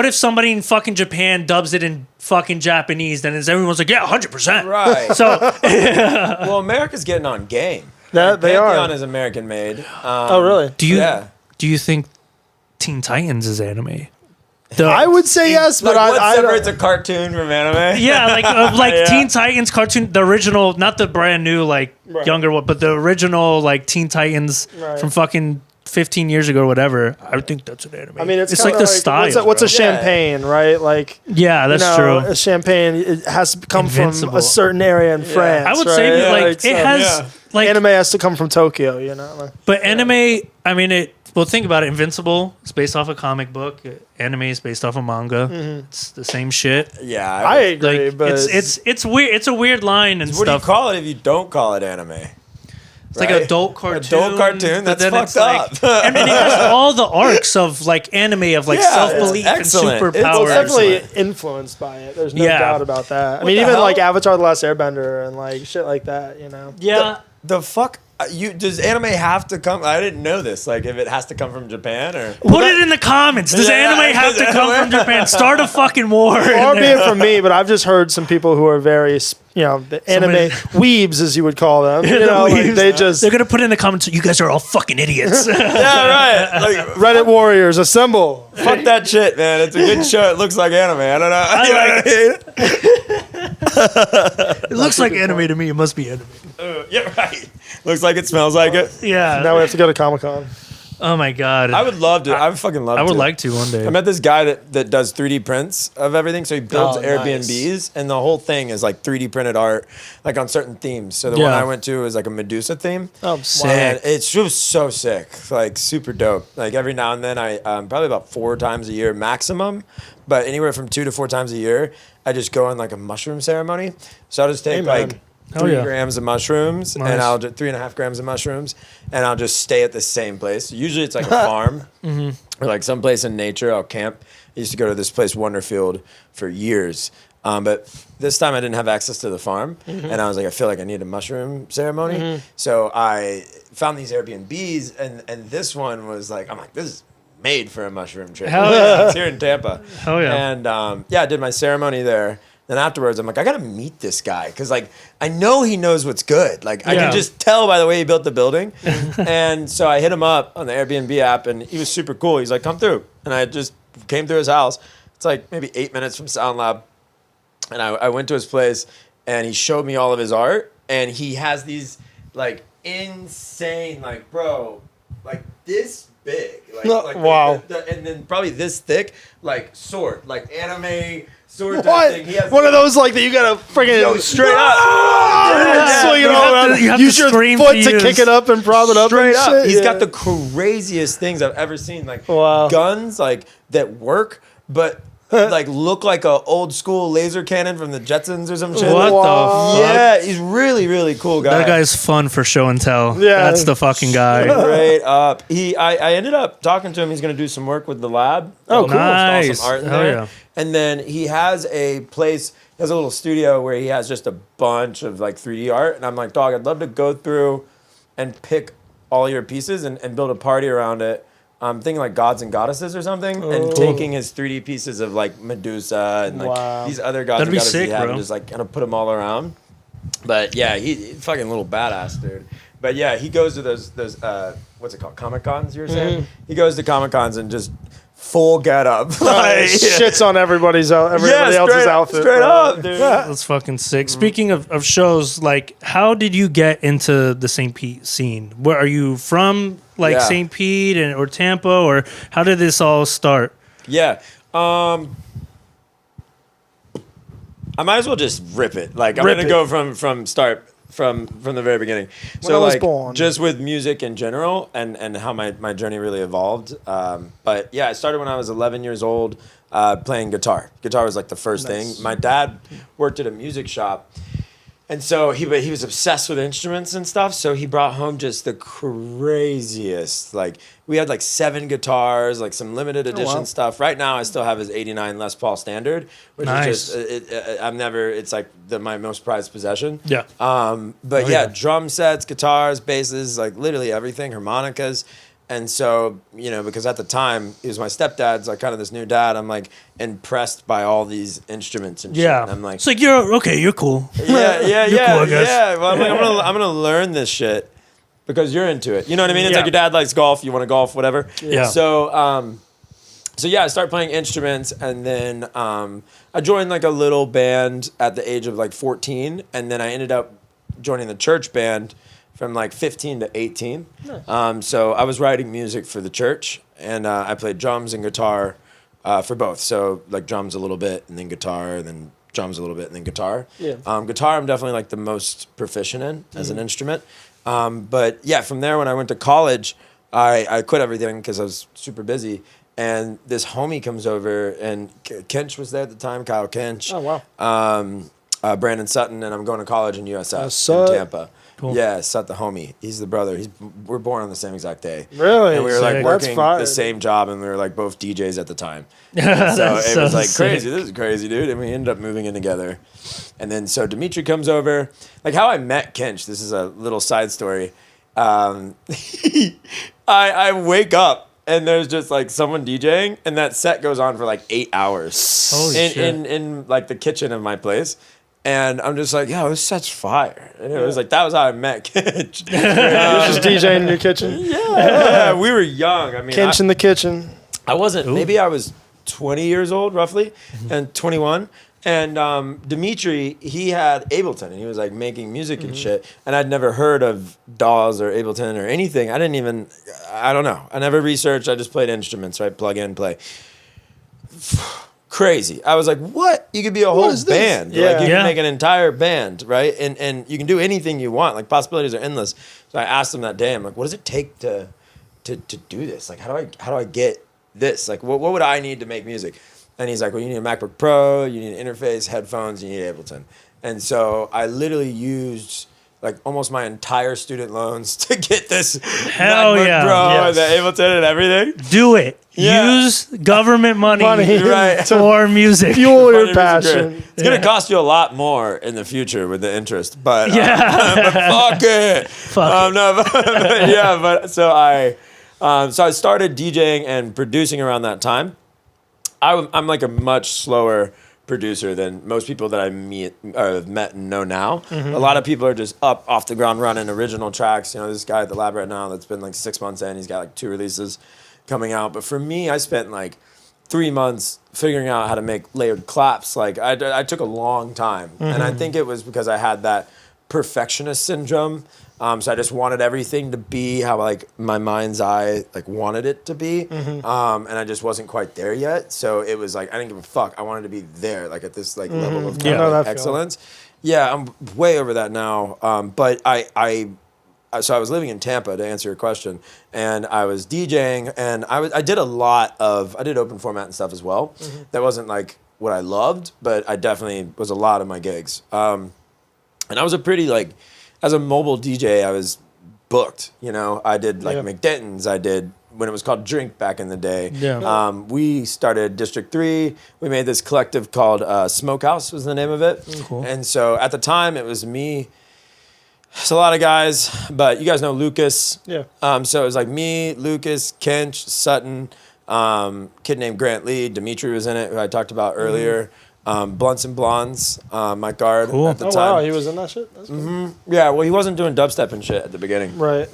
if somebody in fucking Japan dubs it in fucking Japanese? Then everyone's like, yeah, 100%. Right. So Well, America's getting on game. That they Pantheon are. is American made. Oh, really? do you Yeah. do you think Teen Titans is anime? I would say yes, but Like, what I separates don't. a cartoon from anime? Yeah, like Yeah. Teen Titans cartoon, the original, not the brand new like Right. younger one, but the original like Teen Titans Right. from fucking 15 years ago or whatever. I would think that's an anime. I mean, it's like kinda the style. What's a Yeah. champagne, right? Like, yeah, that's you know, true. a champagne it has to come Invincible. from a certain area in France. I would right? say Yeah, like so it has yeah. like anime has to come from Tokyo, you know. Like, but anime. I mean it. Well, think about it. Invincible is based off a comic book. Anime is based off a manga. It's the same shit. Yeah. I agree, Like but it's weird. It's a weird line and What do you stuff. call it if you don't call it anime? It's like adult cartoon. Adult cartoon. but That's then fucked it's like- up. and it has all the arcs of like anime of like Yeah, self belief it's and excellent. It's well, superpowers. it's definitely Excellent. influenced by it. There's no Yeah. doubt about that. I What mean, the even hell? like Avatar: The Last Airbender and like shit like that, you know. Yeah. The fuck? Does anime have to come? I didn't know this. Like, if it has to come from Japan or. Put it in the comments. Does Yeah, anime have to come from Japan? Start a fucking war. Far be it from me, but I've just heard some people who are very, the anime weebs, as you would call them. You know, like weebs. they just They're gonna put in the comments. You guys are all fucking idiots. Yeah, right. Like, Reddit warriors assemble. fuck that shit, man. It's a good show. It looks like anime. I don't know. You know what I mean? It looks like anime to me. It must be anime. Yeah, right. Looks like it, smells like it. Yeah. Now we have to go to Comic-Con. Oh my god. I would love to. I would fucking love to. I would like to one day. I met this guy that does 3D prints of everything. So he builds Oh, Airbnbs, and the whole thing is like 3D printed art, like on certain themes. So the one Yeah. I went to was like a Medusa theme. Oh, Sick. And it's just so sick, like super dope. Like every now and then, I probably about 4 times a year maximum, but anywhere from 2 to 4 times a year, I just go on like a mushroom ceremony. So I'll just take Hey, man. like Hell 3 yeah. grams of mushrooms, Nice. and I'll do 3.5 grams of mushrooms, and I'll just stay at the same place. Usually it's like a farm or like someplace in nature. I'll camp. I used to go to this place, Wonderfield, for years. But this time I didn't have access to the farm, and I was like, I feel like I need a mushroom ceremony. So I found these Airbnbs, and this one was like, I'm like, this is made for a mushroom trip. Hell yeah. It's here in Tampa. Hell yeah. And I did my ceremony there. Then afterwards, I'm like, I gotta meet this guy because like I know he knows what's good. Like I Yeah. can just tell by the way he built the building. And so I hit him up on the Airbnb app, and he was super cool. He's like, come through, and I just came through his house. It's like maybe 8 minutes from Sound Lab. And I went to his place, and he showed me all of his art, and he has these like insane, like, bro, like this big, like wow. and then probably this thick, like sword, like anime sword What? type thing. He has One of those like that you gotta friggin' straight up. swing it You all have around. to- you have Use to your scream foot to to use. kick it up and prop it up. Straight and up. shit. He's Yeah. got the craziest things I've ever seen. Like Wow. guns, like that work, but like look like a old school laser cannon from the Jetsons or some shit. What the fuck? Yeah, he's really, really cool guy. That guy's fun for show and tell. Yeah. That's the fucking guy. Straight up. I ended up talking to him. He's gonna do some work with the lab. Oh, cool. Nice. Install some art in Hell there. yeah. And then he has a place. He has a little studio where he has just a bunch of like 3D art. And I'm like, dog, I'd love to go through and pick all your pieces and build a party around it. I'm thinking like gods and goddesses or something, and taking his 3D pieces of like Medusa and like Wow. these other gods That'd and be goddesses sick, he had, bro. and just like kind of put them all around. But yeah, he's fucking little badass dude. But yeah, he goes to those what's it called, Comic Cons? You were saying he goes to Comic Cons and just full get up, like Shits on everybody else's outfit. straight bro. up, dude. That's fucking sick. Speaking of shows, like, how did you get into the St. Pete scene? Where are you from? Like Yeah. St. Pete or Tampa, or how did this all start? Yeah. I might as well just rip it. Like I'm Rip gonna it. go from start from the very beginning. When I was born. just with music in general and how my journey really evolved. But yeah, I started when I was 11 years old playing guitar. Guitar was like the first Nice. thing. My dad worked at a music shop. And so he was obsessed with instruments and stuff. So he brought home just the craziest. Like we had like 7 guitars, like some limited edition wow. stuff. Right now, I still have his '89 Les Paul Standard, which Nice. is just I'm never. It's like my most prized possession. Yeah. But Oh, yeah, yeah. drum sets, guitars, basses, like literally everything, harmonicas. And so, you know, because at the time he was my stepdad's like kind of this new dad, I'm like impressed by all these instruments and shit. Yeah. And I'm like, it's like you're okay. You're cool. yeah, You're cool, I guess. yeah. Well, I'm like, I'm gonna learn this shit because you're into it. You know what I mean? It's Yeah. like your dad likes golf, you want to golf, whatever. Yeah. So, so yeah, I started playing instruments, and then I joined like a little band at the age of like 14, and then I ended up joining the church band from like 15 to 18. So I was writing music for the church, and I played drums and guitar for both. So like drums a little bit, and then guitar, and then drums a little bit, and then guitar. Yeah. Guitar I'm definitely like the most proficient in as an instrument. But yeah, from there when I went to college, I quit everything because I was super busy. And this homie comes over, and Kinch was there at the time, Kyle Kinch. Oh, wow. Brandon Sutton, and I'm going to college in USF Sut. in Tampa. Cool. Yeah, Sut the homie. He's the brother. We're born on the same exact day. Really? And we were like Sick. working That's fire. the same job, and we were like both DJs at the time. So That's it so was like sick. crazy. This is crazy, dude. And we ended up moving in together. And then so Dimitri comes over. Like how I met Kinch. This is a little side story. I wake up and there's just like someone DJing, and that set goes on for like 8 hours. Holy in, shit. in like the kitchen of my place. And I'm just like, yo, this set's fire. And it was like, that was how I met Kinch. You're just DJing in your kitchen. Yeah, we were young. I mean, Kinch in the kitchen. I wasn't. Maybe I was 20 years old, roughly, and 21. And Dimitri, he had Ableton, and he was like making music and shit. And I'd never heard of DAWs or Ableton or anything. I don't know. I never researched. I just played instruments, right? Plug in, play. Crazy. I was like, what? You could be a whole is this? band. Yeah. Like you Yeah. can make an entire band, right? And you can do anything you want. Like possibilities are endless. So I asked him that day, I'm like, what does it take to do this? Like how do I get this? Like what would I need to make music? And he's like, well, you need a MacBook Pro, you need an interface, headphones, you need Ableton. And so I literally used like almost my entire student loans to get this Hell MacBook yeah. Pro Yes. and the Ableton and everything. Do it. Yeah. Use government money, Right. for music. Fuel your Funny music career. passion. It's gonna cost you a lot more in the future with the interest, but Yeah. but fuck it. Fuck it. No, but, yeah, but so I started DJing and producing around that time. I'm like a much slower producer than most people that I meet or have met and know now. A lot of people are just up off the ground running original tracks. You know, this guy at the lab right now that's been like 6 months in, he's got like 2 releases coming out. But for me, I spent like 3 months figuring out how to make layered claps. Like I took a long time, and I think it was because I had that perfectionist syndrome. So I just wanted everything to be how like my mind's eye like wanted it to be, and I just wasn't quite there yet. So it was like I didn't give a fuck. I wanted to be there, like at this like level of I know that excellence. Yeah, I'm way over that now. But so I was living in Tampa, to answer your question, and I was DJing, and I did open format and stuff as well. That wasn't like what I loved, but I definitely was a lot of my gigs. And I was a pretty like, as a mobile DJ, I was booked. You know, I did like McDenton's. I did when it was called Drink back in the day. Yeah. We started District 3. We made this collective called Smokehouse was the name of it. Cool. And so at the time it was me. It's a lot of guys, but you guys know Lucas. Yeah. So it was like me, Lucas, Kench, Sutton, kid named Grant Lee, Dimitri was in it, who I talked about earlier. Blunts and Blondes, my guard Cool. at the Oh time. wow, he was in that shit. That's cool. Yeah, well, he wasn't doing dubstep and shit at the beginning. Right.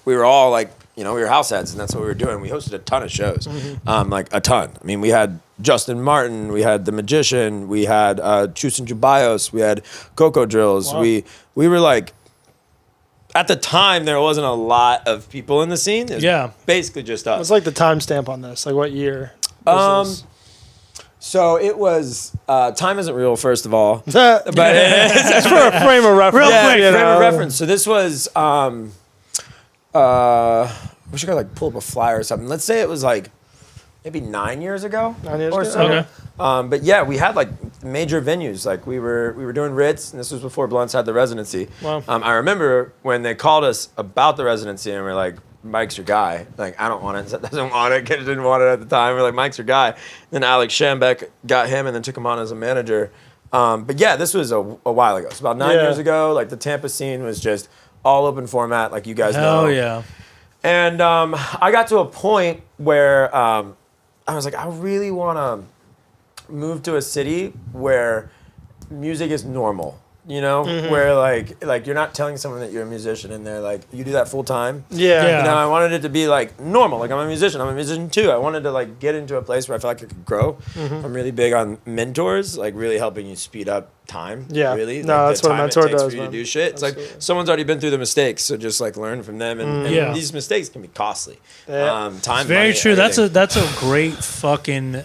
We were all like, you know, we were house heads, and that's what we were doing. We hosted a ton of shows, like a ton. I mean, we had Justin Martin, we had The Magician, we had Chusin Jubayos, we had Coco Drills. Wow. We were like, at the time, there wasn't a lot of people in the scene. It was basically just us. What's like the timestamp on this? Like what year? was this? So it was, time isn't real, first of all. But it's for a frame of reference. Real quick, Frame of reference. So this was, I wish I could like pull up a flyer or something. Let's say it was like maybe 9 years ago. 9 years or ago? so. Okay. But yeah, we had like major venues. Like we were doing Ritz, and this was before Blunts had the residency. Wow. I remember when they called us about the residency, and we're like, Mike's your guy. Like, I don't want it. Zed doesn't want it. Kid didn't want it at the time. We're like, Mike's your guy. Then Alex Schambeck got him and then took him on as a manager. But yeah, this was a while ago. It's about 9 years ago. Like the Tampa scene was just all open format, like you guys know. Hell yeah. And I got to a point where I was like, I really want to move to a city where music is normal. You know, where like you're not telling someone that you're a musician and they're like, you do that full time. Yeah. You know, I wanted it to be like normal. Like I'm a musician too. I wanted to like get into a place where I felt like I could grow. I'm really big on mentors, like really helping you speed up time. Yeah. Really. No, like, that's the what a time mentor it takes does, for you man. to do shit. It's Absolutely. like someone's already been through the mistakes, so just like learn from them. And Yeah. these mistakes can be costly. Yeah. Time. Very money, true. everything. That's a great fucking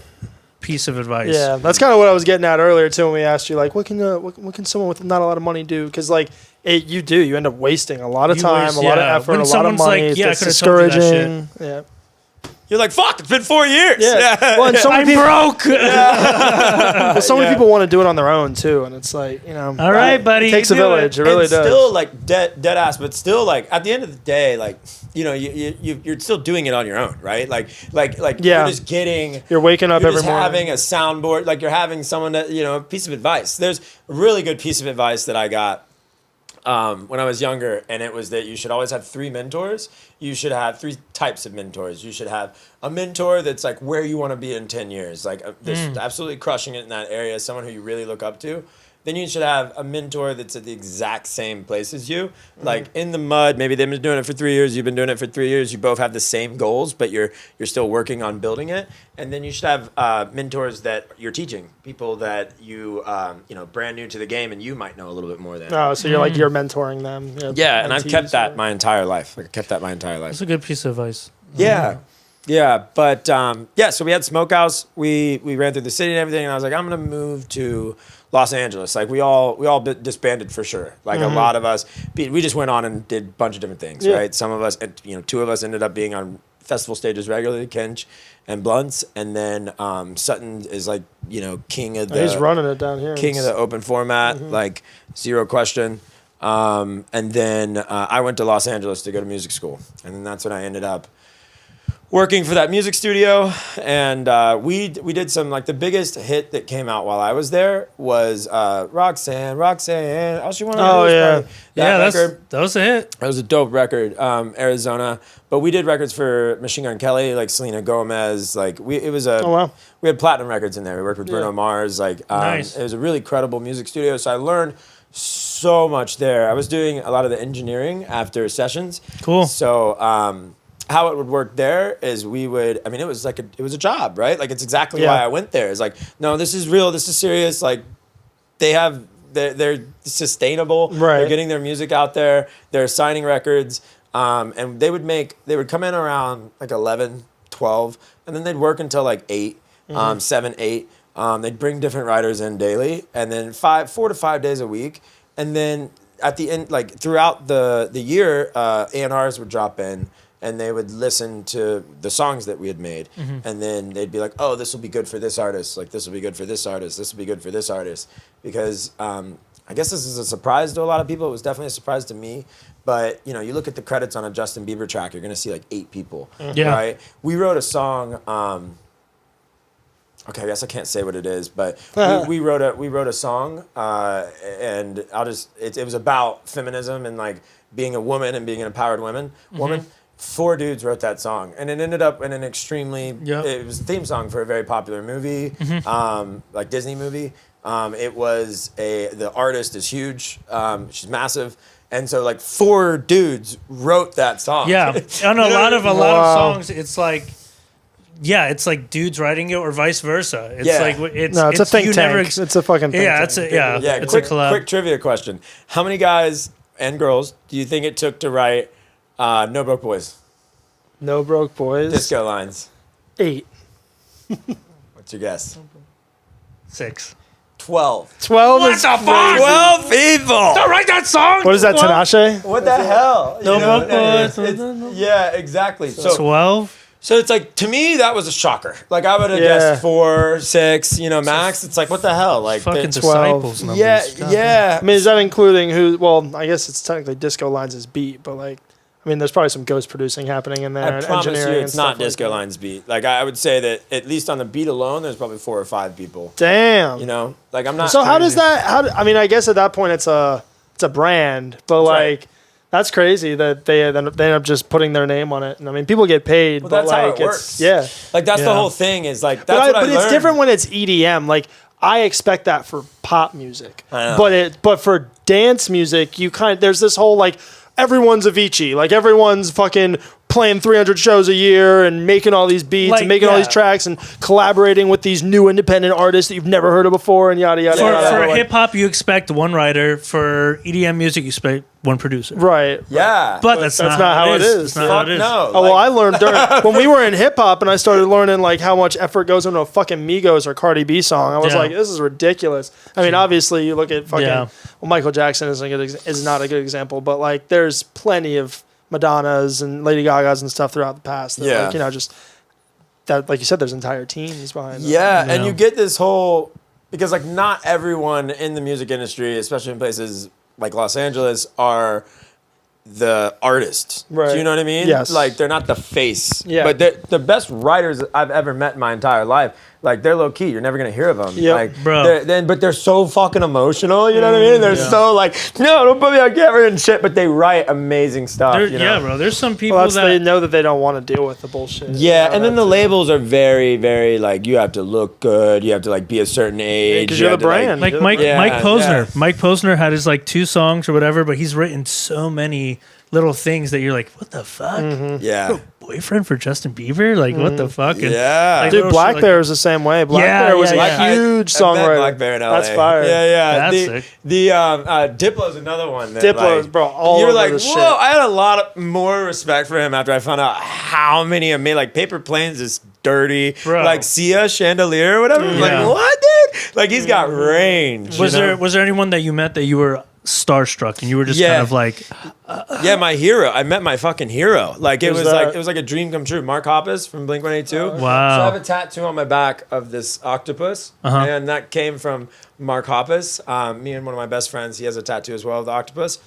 piece of advice. Yeah, that's kind of what I was getting at earlier too when we asked you like, what can someone with not a lot of money do? Because like you end up wasting a lot of time, a lot of effort, When a lot of someone's money. like, yeah, I it's could've told you that discouraging. Yeah. You're like, fuck, it's been 4 years. Yeah. Well, and so I'm many people, broke. but so many people want to do it on their own too, and it's like, you know, All right, buddy. it takes a you do village. it. It really and does. still like dead ass, but still like at the end of the day, like you know, you're still doing it on your own, right? Like Yeah. you're just getting. You're waking up You're every just morning. having a soundboard, like you're having someone that, you know, a piece of advice. There's a really good piece of advice that I got when I was younger, and it was that you should always have 3 mentors. You should have 3 types of mentors. You should have a mentor that's like where you want to be in 10 years, like this absolutely crushing it in that area, someone who you really look up to. Then you should have a mentor that's at the exact same place as you, like in the mud. Maybe they've been doing it for 3 years. You've been doing it for 3 years. You both have the same goals, but you're still working on building it. And then you should have mentors that you're teaching, people that you brand new to the game, and you might know a little bit more than. Oh, so you're mentoring them. Yeah, and I've kept mentees that or- my entire life. Like I kept that my entire life. That's a good piece of advice. Yeah. Yeah, but so we had Smokehouse. We ran through the city and everything, and I was like, I'm gonna move to Los Angeles. Like we all disbanded for sure. Like a lot of us, we just went on and did a bunch of different things, Yeah. right? Some of us, 2 of us ended up being on festival stages regularly, Kench and Blunts, and then Sutton is like king of the. He's running it down here. King of the open format, like zero question. And then I went to Los Angeles to go to music school, and then that's when I ended up working for that music studio. And we did some, like the biggest hit that came out while I was there was Roxanne, all she wanted to do Oh, was yeah. play. Yeah, That record, that was a hit. that was a dope record, Arizona. But we did records for Machine Gun Kelly, like Selena Gomez. Like we had platinum records in there. We worked with Bruno Mars. Like Nice. It was a really credible music studio. So I learned so much there. I was doing a lot of the engineering after sessions. Cool. So how it would work there is we would, I mean, it was a job, right? Like, it's exactly why I went there. It's like, no, this is real, this is serious. Like, they're sustainable. Right. They're getting their music out there. They're signing records. And they would come in around like 11, 12, and then they'd work until like 8, 7, 8. They'd bring different writers in daily, and then 4 to 5 days a week. And then at the end, like throughout the year, A&Rs would drop in, and they would listen to the songs that we had made. And then they'd be like, oh, this will be good for this artist. Like, this will be good for this artist. This will be good for this artist. Because I guess this is a surprise to a lot of people. It was definitely a surprise to me. But, you know, you look at the credits on a Justin Bieber track, you're going to see like 8 people, right? We wrote a song, okay, I guess I can't say what it is, but we wrote a song, and it was about feminism and like being a woman and being an empowered woman. 4 dudes wrote that song, and it ended up in an extremely, it was a theme song for a very popular movie, like Disney movie. The artist is huge, she's massive. And so like 4 dudes wrote that song. Yeah, on a lot of songs, it's like, it's like dudes writing it or vice versa. It's like it's a think tank. It's a fucking think tank. It's quick, a collab. Quick trivia question: how many guys and girls do you think it took to write "No Broke Boys"? No Broke Boys. Disco Lines. 8. What's your guess? 6. 12. 12 What is the fuck? 12 people. Don't write that song. What is that, Tinashe? What the hell? No Broke Boys. Yeah, exactly. So 12. So it's like, to me, that was a shocker. Like, I would have guessed 4, 6, max. It's like, what the hell? Like, Fucking 12. Disciples numbers. I mean, is that including who? Well, I guess it's technically Disco Lines' beat, but like, I mean, there's probably some ghost producing happening in there. I and promise you, engineering it's and not stuff like Disco that. Lines beat. Like, I would say that at least on the beat alone, there's probably 4 or 5 people. Damn. Like, I'm not. So how crazy. does that? I mean, I guess at that point it's a brand, but That's like. right. That's crazy that they end up just putting their name on it. And I mean, people get paid, Well, but that's how like it works. yeah. Like, that's the whole thing. Is like that's But, what I but it's learned. different when it's EDM. Like I expect that for pop music, I know. but for dance music, there's this whole like everyone's Avicii, like everyone's fucking playing 300 shows a year and making all these beats Like, and making all these tracks and collaborating with these new independent artists that you've never heard of before and yada yada. yada. For Like, hip hop, you expect one writer. For EDM music, you expect one producer. right? Yeah. But that's not how it is. That's not how it is. No. Oh, well, I learned when we were in hip hop and I started learning like how much effort goes into a fucking Migos or Cardi B song. I was like, this is ridiculous. I mean, obviously you look at fucking, well, Michael Jackson is not a good example, but like there's plenty of Madonnas and Lady Gagas and stuff throughout the past. That, like, just that, like you said, there's entire teams behind them. Yeah, and you get this whole, because like not everyone in the music industry, especially in places like Los Angeles, are the artists. Right. Do you know what I mean? Yes. Like they're not the face. Yeah. But they're the best writers I've ever met in my entire life. Like they're low key. You're never gonna hear of them. Yep. Like, Bro. but they're so fucking emotional. You know what I mean? They're so like, no, don't put me on camera and shit. But they write amazing stuff. Yeah, bro. There's some people Well, that they know that they don't want to deal with the bullshit. Yeah, and then the labels are very, very like, you have to look good. You have to like be a certain age. because you you're have the to, like, brand. like Mike Yeah, Posner. yeah. Mike Posner had his like 2 songs or whatever, but he's written so many little things that you're like, what the fuck? Yeah. Boyfriend for Justin Bieber? Like, what the fuck? And, Yeah. like, Dude, little Black shit Bear was the same way. Black Yeah, Bear was yeah, a huge I met songwriter. Black Bear in LA. That's fire. Yeah. That's the sick. the Diplo's another one. That, Diplo's, like, bro, all you're over like, the whoa! shit. I had a lot more respect for him after I found out how many I made. Like Paper Planes is dirty. Bro. Like Sia Chandelier or whatever. I'm Yeah. like, what, dude? Like he's got range. Was you know? there anyone that you met that you were starstruck and you were just Yeah. kind of like, Yeah, my hero. I met my fucking hero. Like it Who's was that? like a dream come true. Mark Hoppus from Blink-182. Wow. So I have a tattoo on my back of this octopus, and that came from Mark Hoppus. Me and one of my best friends, he has a tattoo as well of the octopus.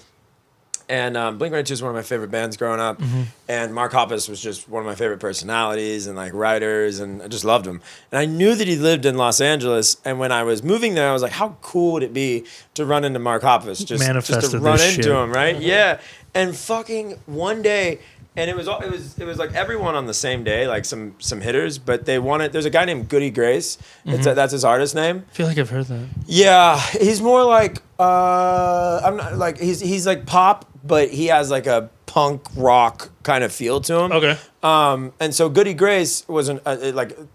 And Blink-182 is one of my favorite bands growing up. And Mark Hoppus was just one of my favorite personalities and like writers, and I just loved him. And I knew that he lived in Los Angeles. And when I was moving there, I was like, how cool would it be to run into Mark Hoppus? Just to Manifested run this into shit. him, right? Yeah. And fucking one day, and it was like everyone on the same day, like some hitters, but they wanted. There's a guy named Goody Grace. That's his artist name. I feel like I've heard that. Yeah, he's more like I'm not like he's like pop, but he has like a punk rock kind of feel to him. Okay. And so Goody Grace was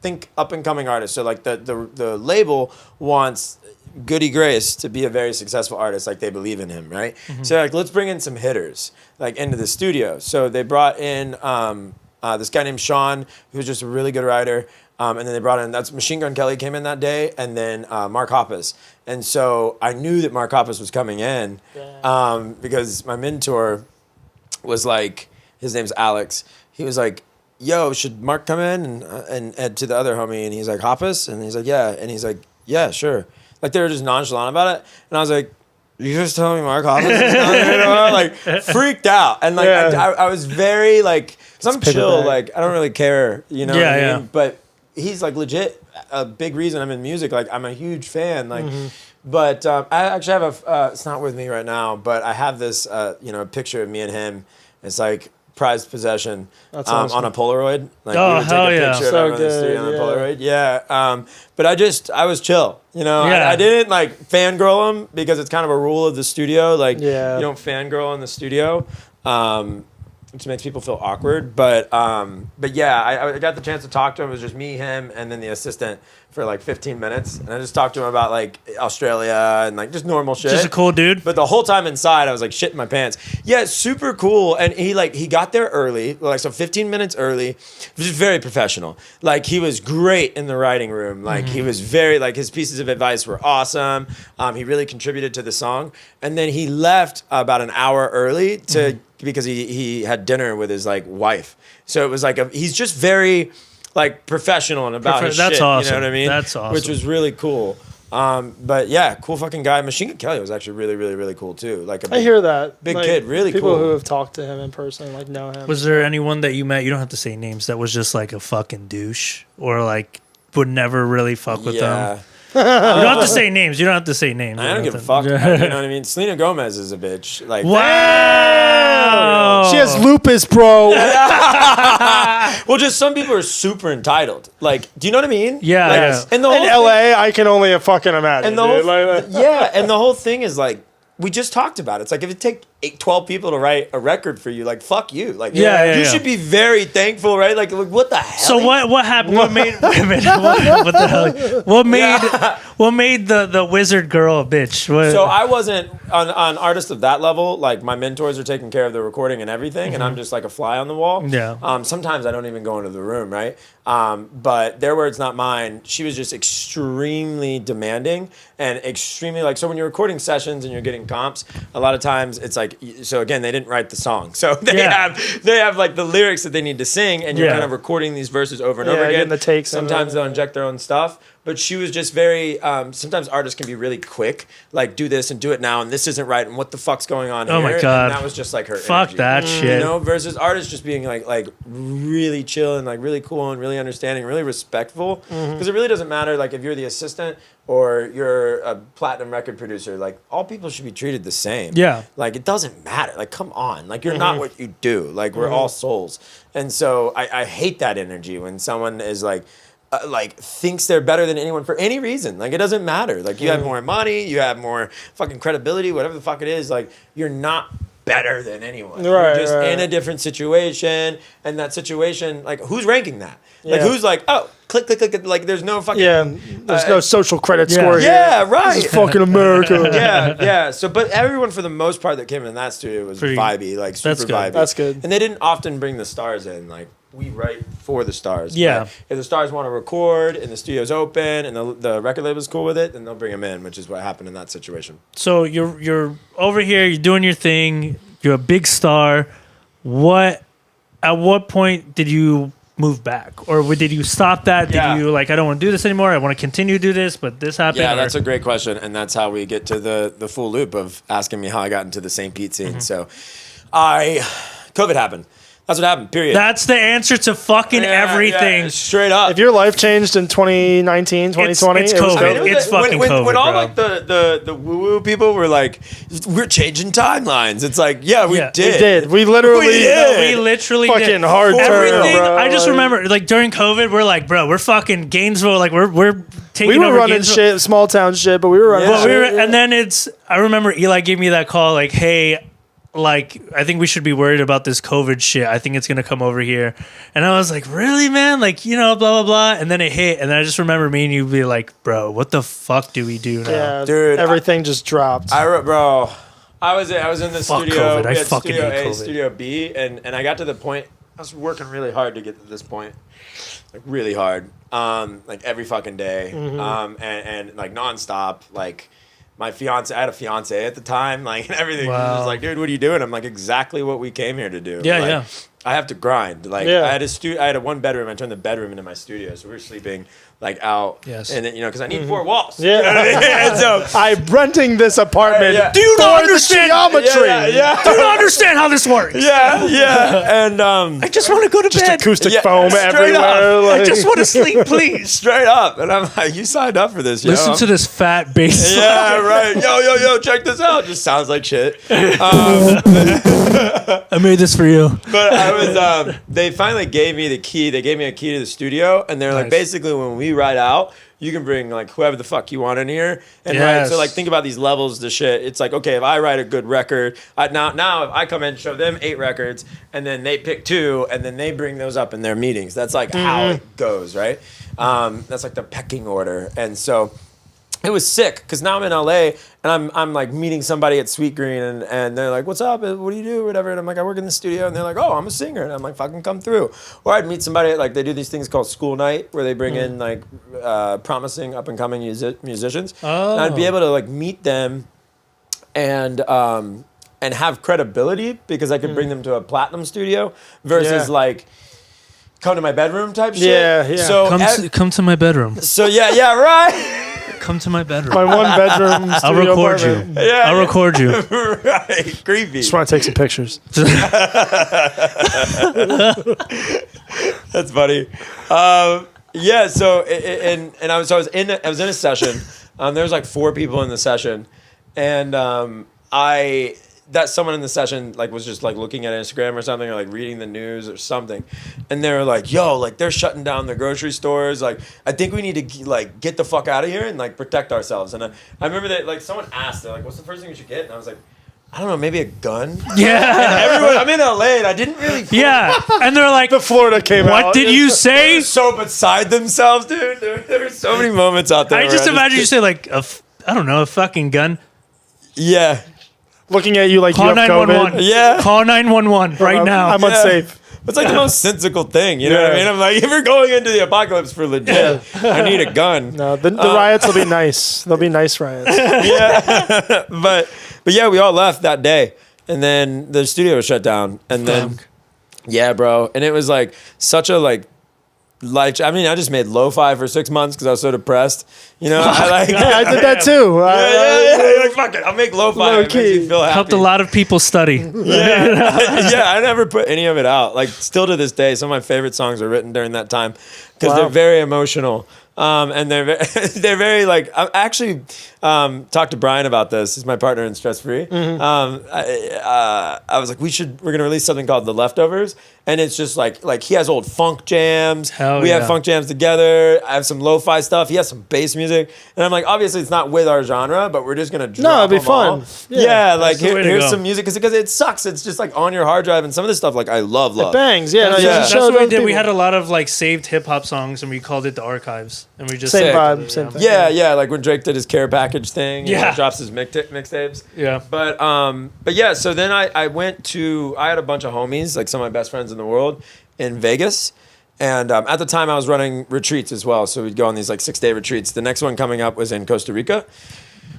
think up and coming artist. So like the label wants Goody Grace to be a very successful artist, like they believe in him, right? So like let's bring in some hitters like into the studio. So they brought in this guy named Sean, who was just a really good writer. And then they brought in, that's Machine Gun Kelly came in that day, and then Mark Hoppus. And so I knew that Mark Hoppus was coming in because my mentor was like, his name's Alex. He was like, yo, should Mark come in? And to the other homie, and he's like, Hoppus? And he's like, yeah. And he's like, yeah, sure. Like they were just nonchalant about it. And I was like, you just telling me Mark Hoppus is coming in tomorrow? Like freaked out. And like I was very like, because I'm chill, like I don't really care, you know what I mean? But he's like legit a big reason I'm in music. Like I'm a huge fan. Like, but I actually have it's not with me right now, but I have this, picture of me and him. It's like prized possession on a Polaroid. Like we would take a picture of everyone in the studio on a Polaroid. Yeah. But I was chill. You know, I didn't like fangirl him because it's kind of a rule of the studio. Like you don't fangirl in the studio. Which makes people feel awkward, but yeah, I got the chance to talk to him. It was just me, him, and then the assistant for like 15 minutes, and I just talked to him about like Australia and like just normal shit. Just a cool dude. But the whole time inside, I was like shitting my pants. Yeah, super cool, and he got there early, like so 15 minutes early. He was just very professional. Like he was great in the writing room. Like he was very like his pieces of advice were awesome. He really contributed to the song, and then he left about an hour early to. Because he had dinner with his like wife, so it was like he's just very like professional and about his that's shit. Awesome. You know what I mean? That's awesome. Which was really cool. But yeah, cool fucking guy. Machine Gun Kelly was actually really, really, really cool too. Like I hear that big like, kid, really people cool. People who have talked to him in person like know him. Was there anyone that you met? You don't have to say names. That was just like a fucking douche, or like would never really fuck with them. You don't have to say names. You don't have to say names. I don't give a fuck. You know what I mean? Selena Gomez is a bitch. Like wow, she has lupus, bro. Well, just some people are super entitled. Like, do you know what I mean? Yeah. Like, Yeah. And the whole in LA, I can only fucking imagine. And the whole, and the whole thing is like we just talked about it. It's like if it take 12 people to write a record for you, like fuck you. Like you should be very thankful, right? Like what the hell? So what happened? What made what the hell? What made the wizard girl a bitch? So I wasn't on artists of that level. Like my mentors are taking care of the recording and everything, and I'm just like a fly on the wall. Yeah. Sometimes I don't even go into the room, right? But their words, not mine. She was just extremely demanding and extremely like. So when you're recording sessions and you're getting comps, a lot of times it's like. So again, they didn't write the song, so they have like the lyrics that they need to sing, and you're kind of recording these verses over and over again. The takes. Sometimes they'll inject their own stuff, but she was just very. Sometimes artists can be really quick, like do this and do it now, and this isn't right, and what the fuck's going on here? Oh my god, and that was just like her. Fuck energy, that shit. You know, versus artists just being like really chill and like really cool and really understanding, really respectful, because it really doesn't matter like if you're the assistant or you're a platinum record producer, like all people should be treated the same. Yeah. Like it doesn't matter. Like come on. Like you're not what you do. Like we're all souls. And so I hate that energy when someone is like thinks they're better than anyone for any reason. Like it doesn't matter. Like you have more money, you have more fucking credibility, whatever the fuck it is. Like you're not better than anyone. You're just in a different situation, and that situation, like who's ranking that? Like who's like, oh, click, like there's no fucking there's no social credit score here. Yeah, right. This is fucking America. yeah. So, but everyone for the most part that came in that studio was vibey, like super vibey. That's good. And they didn't often bring the stars in. Like we write for the stars. Yeah. Like, if the stars want to record and the studio's open and the record label's cool with it, then they'll bring them in, which is what happened in that situation. So you're over here, you're doing your thing, you're a big star. At what point did you move back, or did you stop that? Did you like, I don't want to do this anymore, I want to continue to do this, but this happened? Yeah, that's a great question, and that's how we get to the full loop of asking me how I got into the St. Pete scene. So COVID happened. That's what happened, period. That's the answer to fucking everything. Yeah, straight up. If your life changed in 2019, 2020, it's COVID. It's fucking COVID, when all bro. like the woo-woo people were like, we're changing timelines. It's like, we did. We did. We literally We literally fucking did. hard Everything. turn, bro. I just remember, like during COVID, we're like, bro, we're fucking Gainesville. Like we're taking we were over running Gainesville. shit, small town shit, but we were running Yeah. shit. And then I remember Eli gave me that call, like, hey, like, I think we should be worried about this COVID shit. I think it's going to come over here. And I was like, really, man? Like, blah, blah, blah. And then it hit. And then I just remember me and you be like, bro, what the fuck do we do now? Yeah, Dude, everything just dropped. I was in the Fuck studio. COVID. I We had fucking Studio hate A, COVID. Studio B, and I got to the point. I was working really hard to get to this point, like really hard, like every fucking day, and like nonstop. Like my fiance, I had a fiance at the time, like and everything. She was Wow. just like, dude, what are you doing? I'm like, exactly what we came here to do. Yeah, Like, yeah. I have to grind. Like Yeah. I had a one bedroom. I turned the bedroom into my studio, so we were sleeping like out. Yes. And then, because I need 4 walls. Yeah. You know what I mean? And so. I'm renting this apartment. Yeah. Do you for not the understand? geometry? Yeah. Do you not understand how this works? Yeah. And I just want to go to Just bed. acoustic Yeah, foam straight everywhere. up. Like, I just want to sleep, please. straight up. And I'm like, you signed up for this, yo. Listen to this fat bass. Yeah, right. Yo, check this out. Just sounds like shit. I made this for you. But I was, they finally gave me the key. They gave me a key to the studio. And they're like, Nice. basically, when we ride out, you can bring like whoever the fuck you want in here. And Yes. so like, think about these levels to shit. It's like, okay, if I write a good record, now if I come in and show them 8 records and then they pick 2 and then they bring those up in their meetings. That's like how it goes, right? That's like the pecking order. And so it was sick because now I'm in LA and I'm like meeting somebody at Sweet Green and they're like, what's up? What do you do? Whatever. And I'm like, I work in the studio. And they're like, oh, I'm a singer. And I'm like, fucking come through. Or I'd meet somebody at, like, they do these things called school night where they bring in like promising up and coming musicians. Oh. And I'd be able to like meet them and have credibility because I could bring them to a platinum studio versus Yeah. like come to my bedroom type shit. Yeah, yeah. So Come to my bedroom. so yeah, right. Come to my bedroom. my one bedroom studio I'll record you. apartment. Yeah, I'll record you. right. Creepy. Just want to take some pictures. That's funny. Yeah. So and I was in a session. There was like 4 people in the session, and that someone in the session like was just like looking at Instagram or something or like reading the news or something, and they were like, "Yo, like they're shutting down the grocery stores. Like I think we need to like get the fuck out of here and like protect ourselves." And I remember that like someone asked, they're like, "What's the first thing we should get?" And I was like, I don't know, maybe a gun. Yeah. Everyone, I'm in LA and I didn't really. Yeah. And they're like, The Florida came out. what did you say? So beside themselves, dude. There were so many moments out there. I where just imagine you say like, I don't know, a fucking gun. Yeah. Looking at you like Call you have 911. COVID. Yeah. Call 911 right now. I'm unsafe. It's like the most sensical thing, you know what I Yeah. mean? I'm like, if you're going into the apocalypse for legit, I need a gun. No, the riots will be nice. They'll be nice riots. Yeah. but yeah, we all left that day. And then the studio was shut down. And then, yeah, bro. And it was like such a like life. I mean, I just made lo-fi for 6 months because I was so depressed. You know, I like. Yeah, I did that too. Yeah. Like, fuck it. I'll make lo-fi. It makes Low-key. you feel happy. Helped a lot of people study. Yeah, I never put any of it out. Like, still to this day, some of my favorite songs are written during that time because Wow. they're very emotional. And they're very like. I actually talked to Brian about this. He's my partner in Stress Free. I was like, we're gonna release something called The Leftovers, and it's just like he has old funk jams. Hell we have yeah. funk jams together. I have some lo-fi stuff. He has some bass music, and I'm like, obviously it's not with our genre, but we're just gonna drop it'd be them all. fun. Yeah, like the way to here's go. some music because it sucks. It's just like on your hard drive, and some of this stuff like I love. Bangs. Yeah, no, you Yeah. should That's show what we those did. We people. had a lot of like saved hip hop songs, and we called it the archives. And we just Same Sick. vibe, same thing. Yeah, like when Drake did his care package thing, Yeah. drops his mixtapes. Yeah. But yeah, so then I had a bunch of homies, like some of my best friends in the world, in Vegas. And at the time I was running retreats as well. So we'd go on these like 6-day retreats. The next one coming up was in Costa Rica.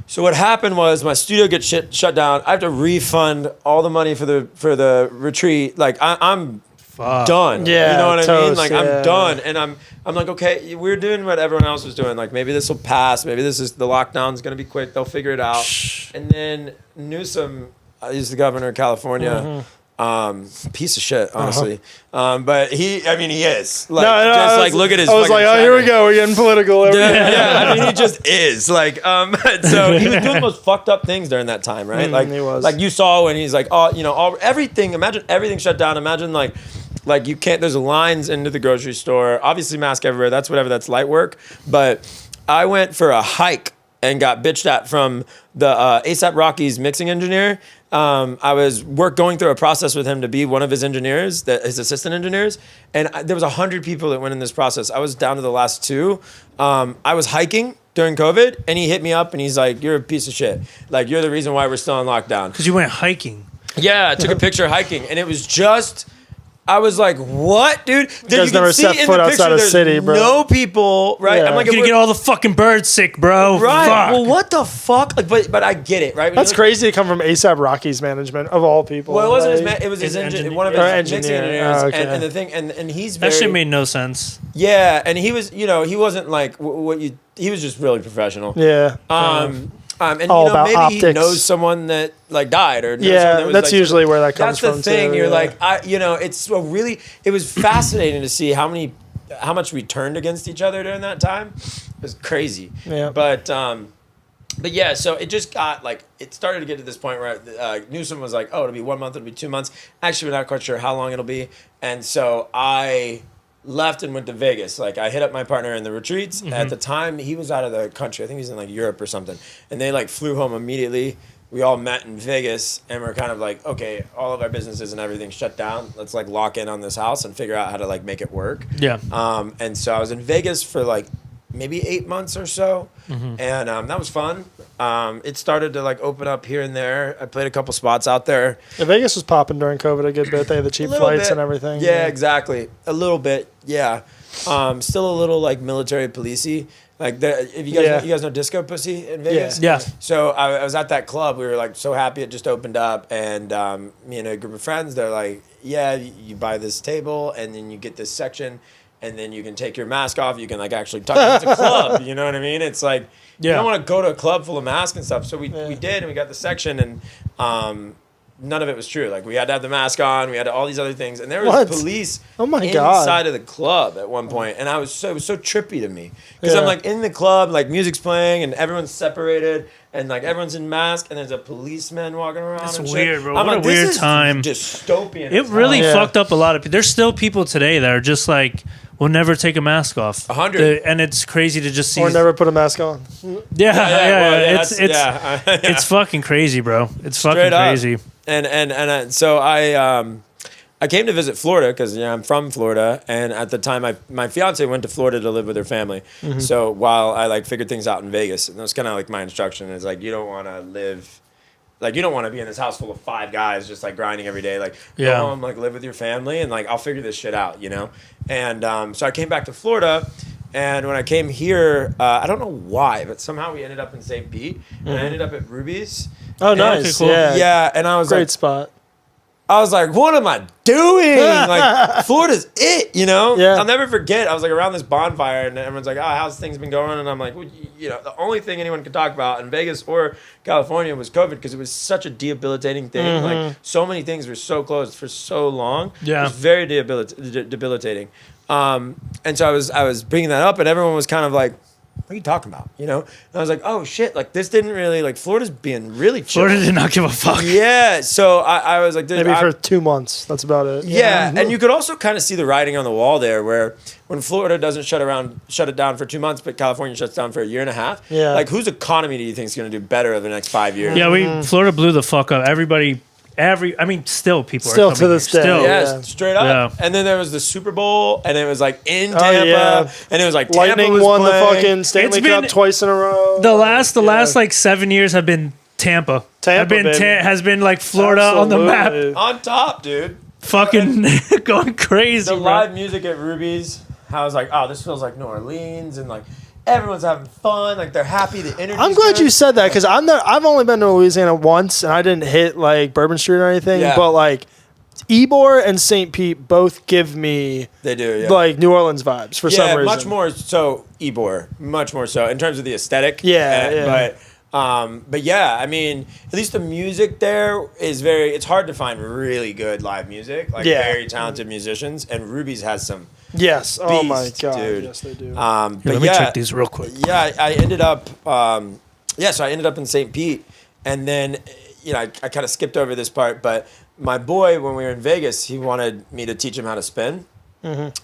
So what happened was my studio gets shut down. I have to refund all the money for the retreat. Like I'm done. Yeah, you know what I mean? toast, Like yeah. I'm done, and I'm like, okay, we're doing what everyone else was doing. Like maybe this will pass. Maybe the lockdown's gonna be quick. They'll figure it out. And then Newsom, he's the governor of California. Piece of shit, honestly. But he is like just like look at his. I was fucking like, oh, here we track go. We're getting political. yeah, I mean, he just is like. So he was doing the most fucked up things during that time, right? Like, he was. like you saw when he's like, everything. Imagine everything shut down. Imagine like you can't. There's lines into the grocery store. Obviously, mask everywhere. That's light work. But I went for a hike and got bitched at from the ASAP Rocky's mixing engineer. I was going through a process with him to be one of his engineers, his assistant engineers, and there was 100 people that went in this process. I was down to the last 2. I was hiking during COVID, and he hit me up, and he's like, "You're a piece of shit. Like, you're the reason why we're still in lockdown." Because you went hiking. Yeah, I took a picture hiking, and it was just. I was like, "What, dude?" You guys never set foot outside a city, bro. No people, right? Yeah. I'm like, You're gonna get all the fucking birds sick, bro. right. Fuck. Well, what the fuck? Like, but I get it, right? When That's you look- crazy to come from ASAP Rocky's management of all people. Well, it wasn't his Like, man. It was his engineer. one of his mixing engineer. engineers, Oh, okay. and the thing, and he's very, That shit made no sense. yeah, and he was, he wasn't like what you. He was just really professional. Yeah. And All about maybe he optics. knows someone that like died or knows someone Yeah, that was, that's like, usually where that comes That's from. the thing. Too, You're yeah. like, it's so really. It was fascinating to see how much we turned against each other during that time. It was crazy. Yeah. But yeah, so it just got like it started to get to this point where Newsom was like, "Oh, it'll be 1 month, it'll be 2 months." Actually, we're not quite sure how long it'll be, and so I left and went to Vegas. Like I hit up my partner in the retreats. At the time, he was out of the country. I think he was in like Europe or something, and they like flew home immediately. We all met in Vegas, and we're kind of like, okay, all of our businesses and everything shut down. Let's like lock in on this house and figure out how to like make it work. Yeah. And so I was in Vegas for like maybe 8 months or so, and that was fun. It started to like open up here and there. I played a couple spots out there. Yeah, Vegas was popping during COVID a good bit. They had the cheap Little flights bit. and everything. Yeah, exactly. A little bit, yeah. Still a little like military policey. Like if you guys know Disco Pussy in Vegas. Yeah. So I was at that club. We were like so happy it just opened up, and me and a group of friends. They're like, "Yeah, you buy this table, and then you get this section, and then you can take your mask off. You can like actually touch. It's a club. You know what I mean? It's like you don't want to go to a club full of masks and stuff. So we did, and we got the section, and none of it was true. Like we had to have the mask on. We had all these other things, and there was What? police my God. inside of the club at one point, and it was so trippy to me because Yeah. I'm like in the club, like music's playing, and everyone's separated, and like everyone's in mask, and there's a policeman walking around. That's and weird, shit. bro. I'm What a like, this weird is time. Dystopian. It as really hell. Yeah. fucked up a lot of people. There's still people today that are just like, will never take a mask off. 100. And it's crazy to just see. Or never put a mask on. It's fucking crazy, bro. It's Straight fucking up. crazy. And so I came to visit Florida because I'm from Florida, and at the time my fiance went to Florida to live with her family. So while I like figured things out in Vegas, and that was kind of like my instruction is like you don't want to live. Like you don't want to be in this house full of 5 guys just like grinding every day. Like go home, like live with your family, and like I'll figure this shit out, you know. And so I came back to Florida, and when I came here, I don't know why, but somehow we ended up in St. Pete, and I ended up at Ruby's. Oh, And- nice. cool. Yeah. Yeah, and I was Great like, spot. what am I doing? Like, Florida's it, you know? Yeah. I'll never forget. I was like around this bonfire, and everyone's like, how's things been going? And I'm like, well, the only thing anyone could talk about in Vegas or California was COVID because it was such a debilitating thing. Like, so many things were so closed for so long. Yeah. It was very debilitating. And so I was bringing that up, and everyone was kind of like, what are you talking about? You know? And I was like, oh shit, like this didn't really, like Florida's being really chill. Florida did not give a fuck. Yeah. So I was like, Maybe for 2 months. That's about it. yeah, and you could also kind of see the writing on the wall there, where when Florida doesn't shut it down for 2 months, but California shuts down for a year and a half. Yeah. Like, whose economy do you think is going to do better over the next 5 years? Yeah, Florida blew the fuck up. Still people Still are coming to this here. day. Still. Yes, Yeah. straight up. Yeah. And then there was the Super Bowl, and it was like in Tampa, yeah. and it was like Lightning Tampa was won the playing. fucking Stanley It's been- Cup twice in a row. The last like 7 years have been Tampa. Tampa, baby. Has been like Florida on the map. Absolutely. on top, dude. Fucking going crazy, The bro. live music at Ruby's, I was like, oh, this feels like New Orleans, and like everyone's having fun, like they're happy. The energy. I'm glad you said that because I've only been to Louisiana once and I didn't hit like Bourbon Street or anything. Yeah. But like Ybor and St. Pete both give me They do, yeah. like New Orleans vibes for some reason. much more so Ybor, much more so in terms of the aesthetic. Yeah, yeah. But yeah, I mean, at least the music there is very. It's hard to find really good live music, like Yeah. very talented musicians, and Ruby's has some. Yes. Oh my Beast, god. dude. Yes, they do. But Let me yeah, check these real quick. yeah, I ended up. So I ended up in St. Pete, and then I kind of skipped over this part, but my boy, when we were in Vegas, he wanted me to teach him how to spin.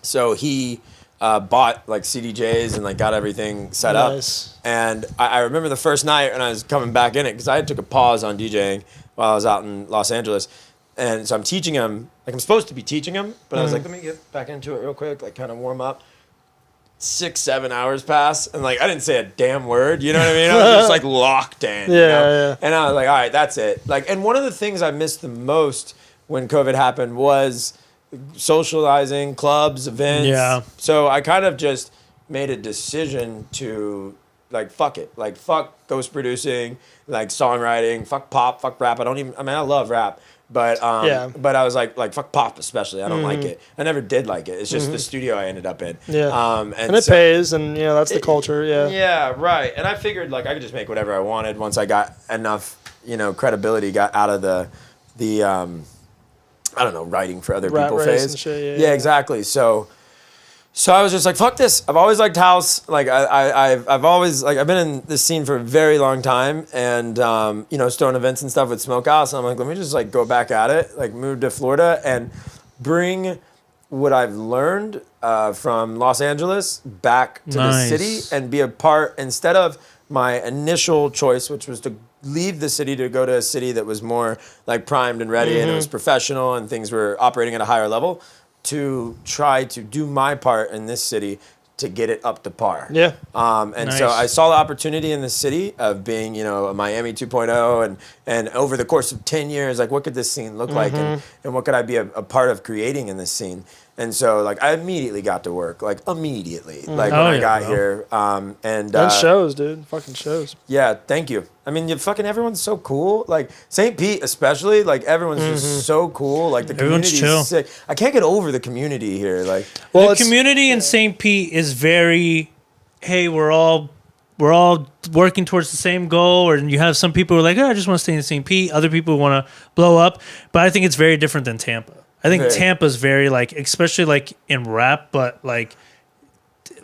So he bought like CDJs and like got everything set Nice. up. And I remember the first night when I was coming back in it, because I took a pause on DJing while I was out in Los Angeles. And so I'm teaching him, like I'm supposed to be teaching him, but I was like, let me get back into it real quick, like kind of warm up. 6-7 hours pass, and like I didn't say a damn word, you know what I mean? I was just like locked in. Yeah, you know? yeah. And I was like, all right, that's it. Like, and one of the things I missed the most when COVID happened was socializing, clubs, events. Yeah. So I kind of just made a decision to like fuck it, like fuck ghost producing, like songwriting, fuck pop, fuck rap. I mean I love rap. But but I was like fuck pop especially. I don't like it. I never did like it. It's just the studio I ended up in. Yeah. And it so, pays, and you know that's the culture. Yeah. Yeah, right. And I figured like I could just make whatever I wanted once I got enough, credibility, got out of the I don't know, writing for other Rat people race phase. and shit, Yeah, exactly. So I was just like, fuck this. I've always liked house. Like I've always like I've been in this scene for a very long time, and throwing events and stuff with Smokehouse. And I'm like, let me just like go back at it. Like move to Florida and bring what I've learned from Los Angeles back to the city and be a part, instead of my initial choice, which was to leave the city to go to a city that was more like primed and ready and it was professional and things were operating at a higher level, to try to do my part in this city to get it up to par. Yeah. So I saw the opportunity in the city of being, a Miami 2.0 and over the course of 10 years, like what could this scene look like and what could I be a part of creating in this scene? And so like I immediately got to work, like immediately, like when I got here. And shows, dude. Fucking shows. Yeah, thank you. I mean, everyone's so cool. Like St. Pete, especially, like everyone's just so cool. Like the community's chill. sick. I can't get over the community here. Like, the community in St. Pete is very, hey, we're all working towards the same goal. Or you have some people who are like, oh, I just want to stay in St. Pete. Other people want to blow up. But I think it's very different than Tampa. I think Tampa's very like, especially like in rap, but like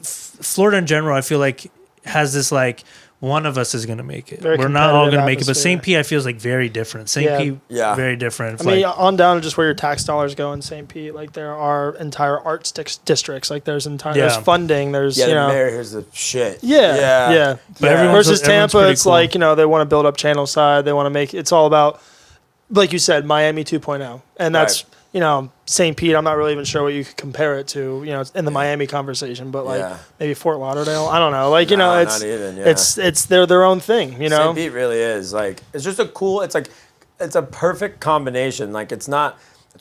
Florida in general, I feel like has this like, one of us is going to make it. We're not all going to make it. But St. Pete, I feel is like very different. St. Pete, very different. I mean, on down to just where your tax dollars go in St. Pete, like there are entire arts districts. Like there's there's funding. There's the mayor here's the shit. Yeah. But versus Tampa, it's cool. Like they want to build up Channel Side. They want to make it's all about, like you said, Miami 2.0, and that's. St. Pete, I'm not really even sure what you could compare it to, in the Miami conversation, but like maybe Fort Lauderdale. I don't know. Like, it's, not even, it's their own thing, St. Pete really is. Like, it's just it's a perfect combination. Like, it's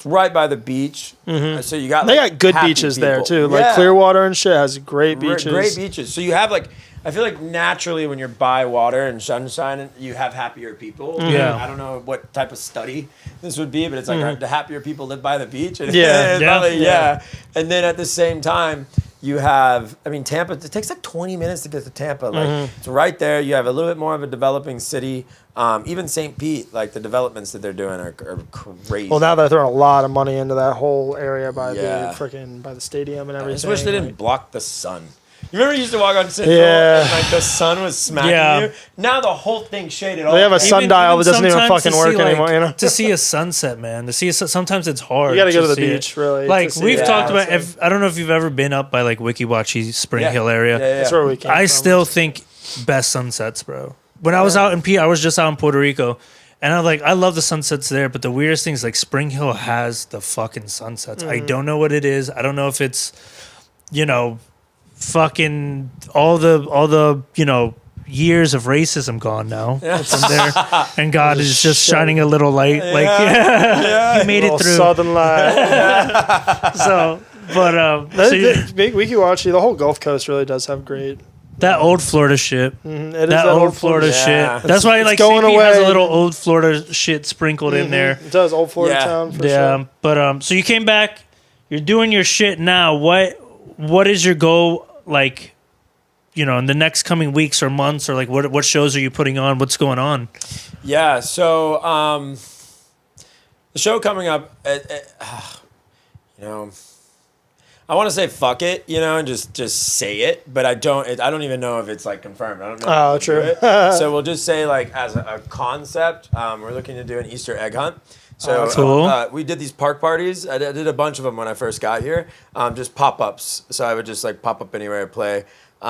right by the beach. So you got, they got good beaches people there too. Like Clearwater and shit has great beaches. Great beaches. So you have like, I feel like naturally when you're by water and sunshine, you have happier people. Yeah. I don't know what type of study this would be, but it's like the happier people live by the beach. And And then at the same time, you have, Tampa, it takes like 20 minutes to get to Tampa. Like it's right there. You have a little bit more of a developing city. Even St. Pete, like the developments that they're doing are crazy. Well, now they're throwing a lot of money into that whole area by by the stadium and everything. I just wish they didn't block the sun. You remember you used to walk on Central and like the sun was smacking you? Now the whole thing's shaded off. They have a sundial that doesn't even fucking work anymore, To see a sunset, man. Sometimes it's hard. You got to go to the beach, really. Like we've talked about, I don't know if you've ever been up by like Weeki Wachee, Spring Hill area. That's where we came from. I still think best sunsets, bro. When I was out in I was just out in Puerto Rico. And I love the sunsets there, but the weirdest thing is like Spring Hill has the fucking sunsets. I don't know what it is. I don't know if it's, fucking all the years of racism gone now from there, and God is just shining a little light. He made it through southern light. So, but Weeki Wachee, the whole Gulf Coast really does have great. That old Florida shit. That old Florida shit. That's why like going St. Pete away. has a little old Florida shit sprinkled in there. It does, old Florida town for sure. But so you came back. You're doing your shit now. What is your goal? Like, in the next coming weeks or months, or like what shows are you putting on? What's going on? Yeah, so the show coming up, I want to say fuck it, and just say it, but I don't even know if it's like confirmed. I don't know. Oh, true. So we'll just say like as a concept, we're looking to do an Easter egg hunt. So Cool. we did these park parties. I did a bunch of them when I first got here, just pop-ups. So I would just like pop up anywhere I play. We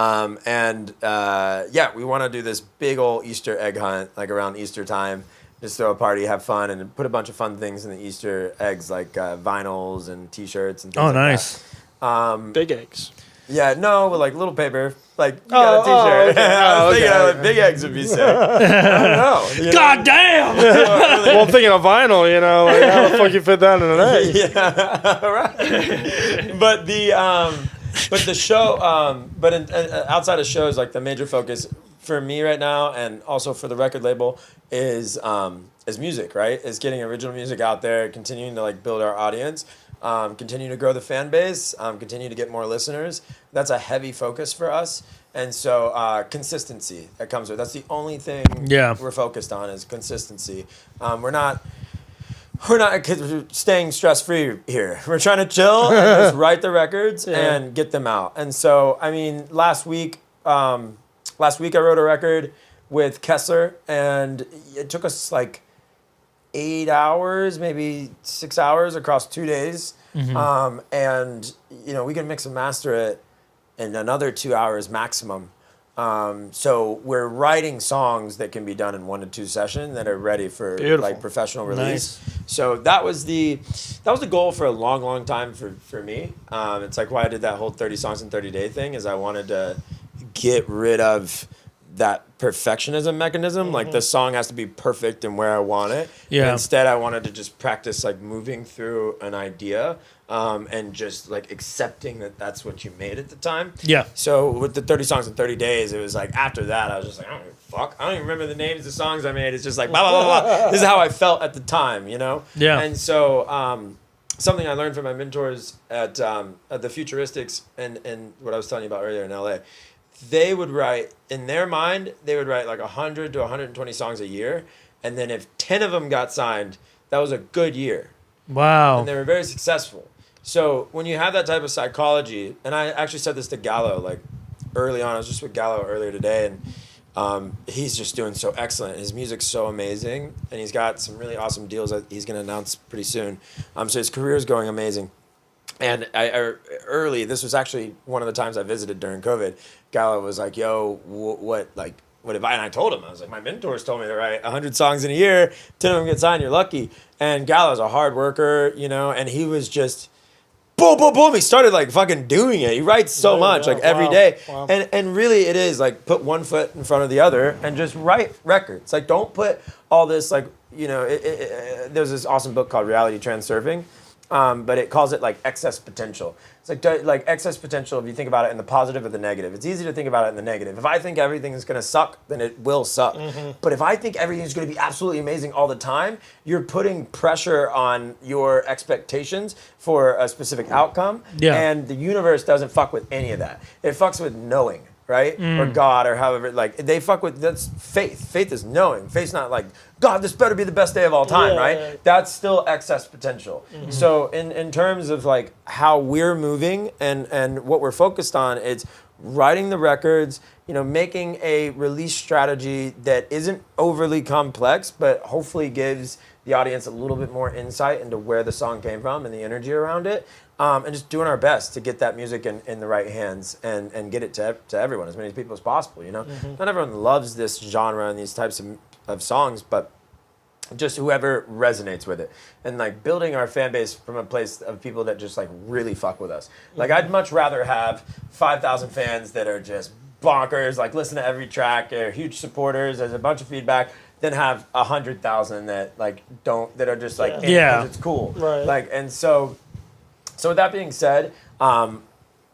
want to do this big old Easter egg hunt, like around Easter time. Just throw a party, have fun, and put a bunch of fun things in the Easter eggs, like vinyls and T-shirts and things like nice. that. Big eggs. Yeah, no, but like little paper. Like, you got a T-shirt. Okay. I was thinking like, big eggs would be sick. I don't know. You know? God damn! Well, I'm thinking of vinyl, like how the fuck you fit that in an egg? Yeah, right. But the show, outside of shows, like the major focus for me right now, and also for the record label, is music. Right, is getting original music out there, continuing to like build our audience, continue to grow the fan base, continue to get more listeners. That's a heavy focus for us, and so consistency that comes with. That's the only thing we're focused on is consistency. We're not cause we're staying stress-free here. We're trying to chill and just write the records and get them out. And so, I mean, last week I wrote a record with Kessler, and it took us like 8 hours, maybe 6 hours across 2 days. Mm-hmm. And, we can mix and master it in another 2 hours maximum. So we're writing songs that can be done in 1 to 2 sessions that are ready for like professional release. Nice. So that was the goal for a long, long time for me. It's like why I did that whole 30 songs in 30 day thing is I wanted to get rid of that perfectionism mechanism. Mm-hmm. Like the song has to be perfect and where I want it. Yeah. Instead, I wanted to just practice like moving through an idea and just like accepting that that's what you made at the time. Yeah. So with the 30 songs in 30 days, it was like after that, I was just like, I don't give a fuck. I don't even remember the names of the songs I made. It's just like, blah, blah, blah, blah. This is how I felt at the time, Yeah. And so something I learned from my mentors at the Futuristics and what I was telling you about earlier in LA, they would write, in their mind, like 100 to 120 songs a year. And then if 10 of them got signed, that was a good year. Wow. And they were very successful. So when you have that type of psychology, and I actually said this to Gallo, like early on, I was just with Gallo earlier today, and he's just doing so excellent. His music's so amazing, and he's got some really awesome deals that he's going to announce pretty soon. So his career is going amazing. And this was actually one of the times I visited during COVID. Gallo was like, yo, what if I, and I told him, I was like, my mentors told me to write 100 songs in a year, 10 of them get signed, you're lucky. And Gallo's a hard worker, and he was just, boom, boom, boom. He started like fucking doing it. He writes so much, like every day. Wow. And really it is like put one foot in front of the other and just write records. Like don't put all this like, there's this awesome book called Reality Transurfing. But it calls it like excess potential. It's like excess potential if you think about it in the positive or the negative. It's easy to think about it in the negative. If I think everything is going to suck, then it will suck. Mm-hmm. But if I think everything is going to be absolutely amazing all the time, you're putting pressure on your expectations for a specific outcome. Yeah. And the universe doesn't fuck with any of that. It fucks with knowing. Right? Or God, or however, like, they fuck with, that's faith. Faith is knowing. Faith's not like, God, this better be the best day of all time, right? Yeah. That's still excess potential. Mm-hmm. So in terms of, like, how we're moving and what we're focused on, it's writing the records, making a release strategy that isn't overly complex, but hopefully gives the audience a little bit more insight into where the song came from and the energy around it. And just doing our best to get that music in the right hands and get it to everyone, as many people as possible, Mm-hmm. Not everyone loves this genre and these types of songs, but just whoever resonates with it. And like building our fan base from a place of people that just like really fuck with us. Like I'd much rather have 5,000 fans that are just bonkers, like listen to every track, they're huge supporters, there's a bunch of feedback, than have 100,000 that like don't, that are just like, because it's cool. Right. Like, and so with that being said,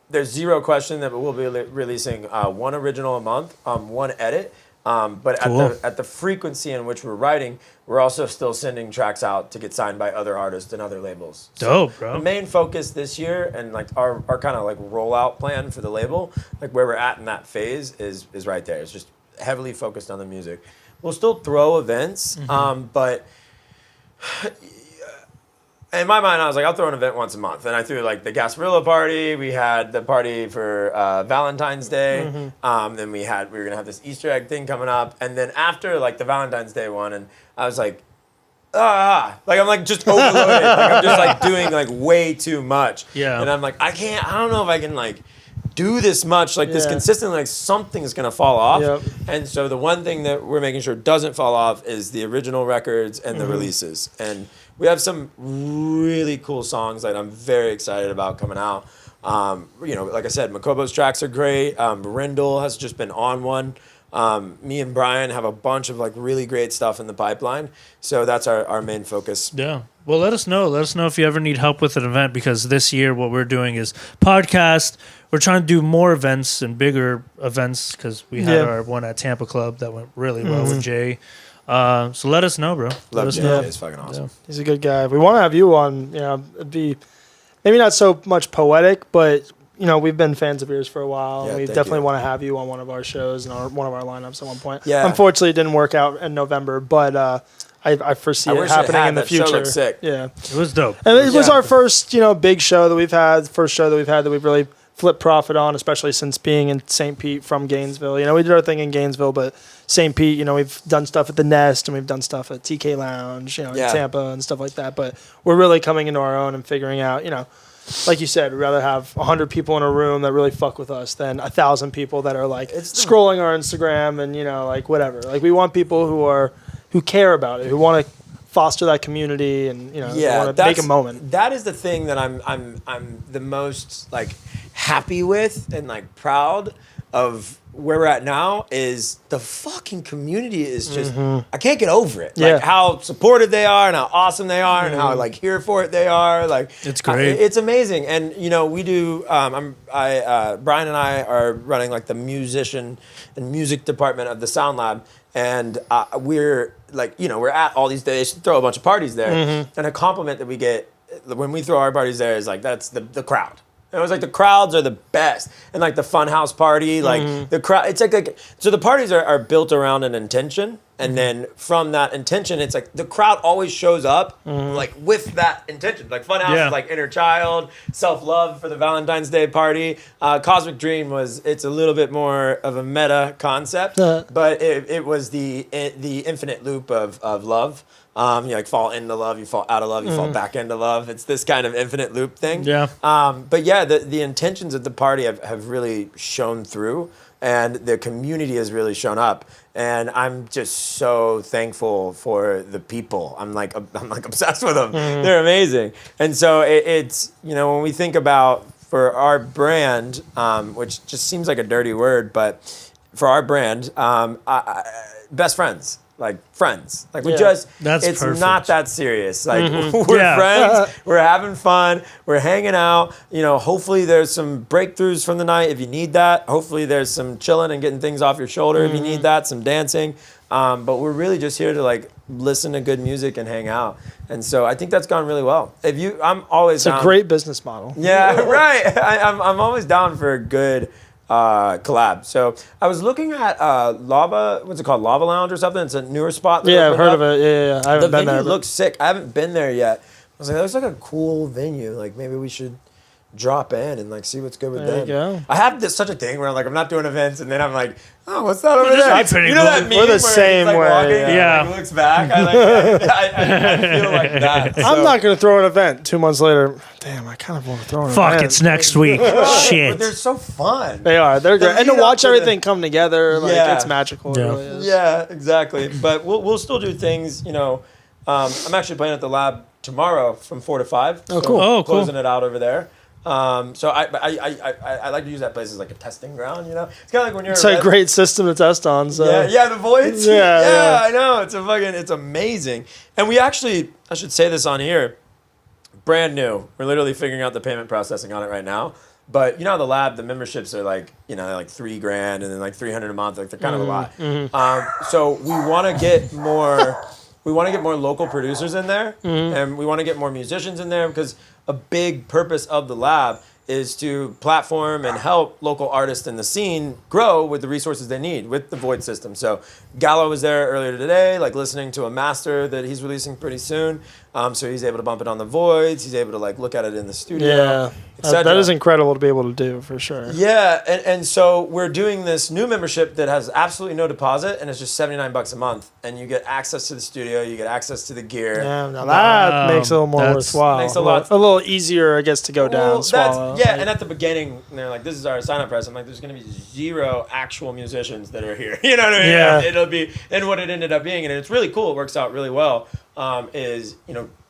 there's zero question that we'll be releasing one original a month, one edit. But cool. at the frequency in which we're writing, we're also still sending tracks out to get signed by other artists and other labels. Dope, so bro. The main focus this year and like our kind of like rollout plan for the label, like where we're at in that phase is right there. It's just heavily focused on the music. We'll still throw events, but in my mind, I was like, I'll throw an event once a month. And I threw like the Gasparilla party. We had the party for Valentine's Day. Mm-hmm. Then we were going to have this Easter egg thing coming up. And then after like the Valentine's Day one, and I was like, like I'm like just overloaded. Like I'm just like doing like way too much. Yeah. And I'm like, I don't know if I can like do this much, like this consistently, like something's gonna fall off. Yep. And so the one thing that we're making sure doesn't fall off is the original records and the releases. And we have some really cool songs that I'm very excited about coming out. Like I said, Makobo's tracks are great. Brindle has just been on one. Me and Brian have a bunch of like really great stuff in the pipeline. So that's our main focus. Yeah. Well, let us know. Let us know if you ever need help with an event, because this year what we're doing is podcast. We're trying to do more events and bigger events, because we had our one at Tampa Club that went really well with Jay. So let us know, bro. Let us know. It's fucking awesome. Yeah. He's a good guy. We want to have you on. It'd be maybe not so much poetic, but we've been fans of yours for a while. Yeah, we definitely want to have you on one of our shows and one of our lineups at one point. Yeah. Unfortunately, it didn't work out in November, but I foresee it happening in the future. Show looked sick. Yeah, It was dope. and it was our first big show that we've had. First show that we've had that we've really flipped profit on, especially since being in St. Pete from Gainesville. We did our thing in Gainesville, but St. Pete, we've done stuff at the Nest and we've done stuff at TK Lounge, in Tampa and stuff like that. But we're really coming into our own and figuring out, like you said, we'd rather have 100 people in a room that really fuck with us than 1,000 people that are like scrolling our Instagram and like whatever. Like we want people who care about it, who want to foster that community and want to make a moment. That is the thing that I'm the most like happy with and like proud of where we're at now is the fucking community is just I can't get over it. Like how supportive they are and how awesome they are and how like here for it they are. Like it's great. It's amazing. And we do Brian and I are running like the musician and music department of the Sound Lab, and we're like we're at all these days, throw a bunch of parties there, and a compliment that we get when we throw our parties there is like that's the crowd. And it was like the crowds are the best, and like the funhouse party, like the crowd. It's like so the parties are built around an intention, and then from that intention, it's like the crowd always shows up like with that intention. Like funhouse is like inner child, self love for the Valentine's Day party. Cosmic Dream it's a little bit more of a meta concept, but it was the infinite loop of love. You like fall into love, you fall out of love, you fall back into love. It's this kind of infinite loop thing. Yeah. But yeah, the intentions of the party have really shown through, and the community has really shown up. And I'm just so thankful for the people. I'm like obsessed with them. They're amazing. And so it's when we think about for our brand, which just seems like a dirty word, but for our brand, best friends. Like friends, like we it's perfect. Not that serious. Like we're friends, we're having fun, we're hanging out. Hopefully there's some breakthroughs from the night if you need that. Hopefully there's some chilling and getting things off your shoulder if you need that. Some dancing, but we're really just here to like listen to good music and hang out. And so I think that's gone really well. I'm always it's a great business model. Yeah, right. I'm always down for a good collab. So I was looking at what's it called? Lava Lounge or something? It's a newer spot. Yeah, I've heard of it. Yeah. I haven't been there. The venue looks sick. I haven't been there yet. I was like, that looks like a cool venue. Like maybe we should drop in and like see what's good with them. There you go. I have such a thing where I'm like, I'm not doing events, and then I'm like, oh, what's that over there? That meme we're the same way. Walking, and, like, looks back. I feel like that. So. I'm not going to throw an event 2 months later. Damn, I kind of want to throw an event. Fuck, it's next week. Shit. But they're so fun. They are. They're great. And to watch everything come together, like it's magical. Yeah. It really is. Yeah, exactly. But we'll still do things, I'm actually playing at the lab tomorrow from 4 to 5. Oh, cool. Oh, cool. Closing it out over there. So I like to use that place as like a testing ground, It's kind of like when you're it's a great system to test on. So the voids. Yeah. I know it's amazing. And we actually, I should say this on here, brand new. We're literally figuring out the payment processing on it right now. But the lab, the memberships are like like $3,000 and then like $300 a month. Like they're kind of a lot. So we want to get more. We want to get more local producers in there, and we want to get more musicians in there because a big purpose of the lab is to platform and help local artists in the scene grow with the resources they need with the Void system. So Gallo was there earlier today, like listening to a master that he's releasing pretty soon. So he's able to bump it on the voids. He's able to like look at it in the studio. Yeah, etc. that is incredible to be able to do for sure. Yeah, and so we're doing this new membership that has absolutely no deposit, and it's just $79 a month, and you get access to the studio, you get access to the gear. Yeah, now that makes it a little more worthwhile. Makes a little easier, I guess, to go down. Swallow. Yeah, and at the beginning, they're like, "This is our sign-up price." I'm like, "There's going to be 0 actual musicians that are here." You know what I mean? Yeah. It'll be, and what it ended up being, and it's really cool. It works out really well. Is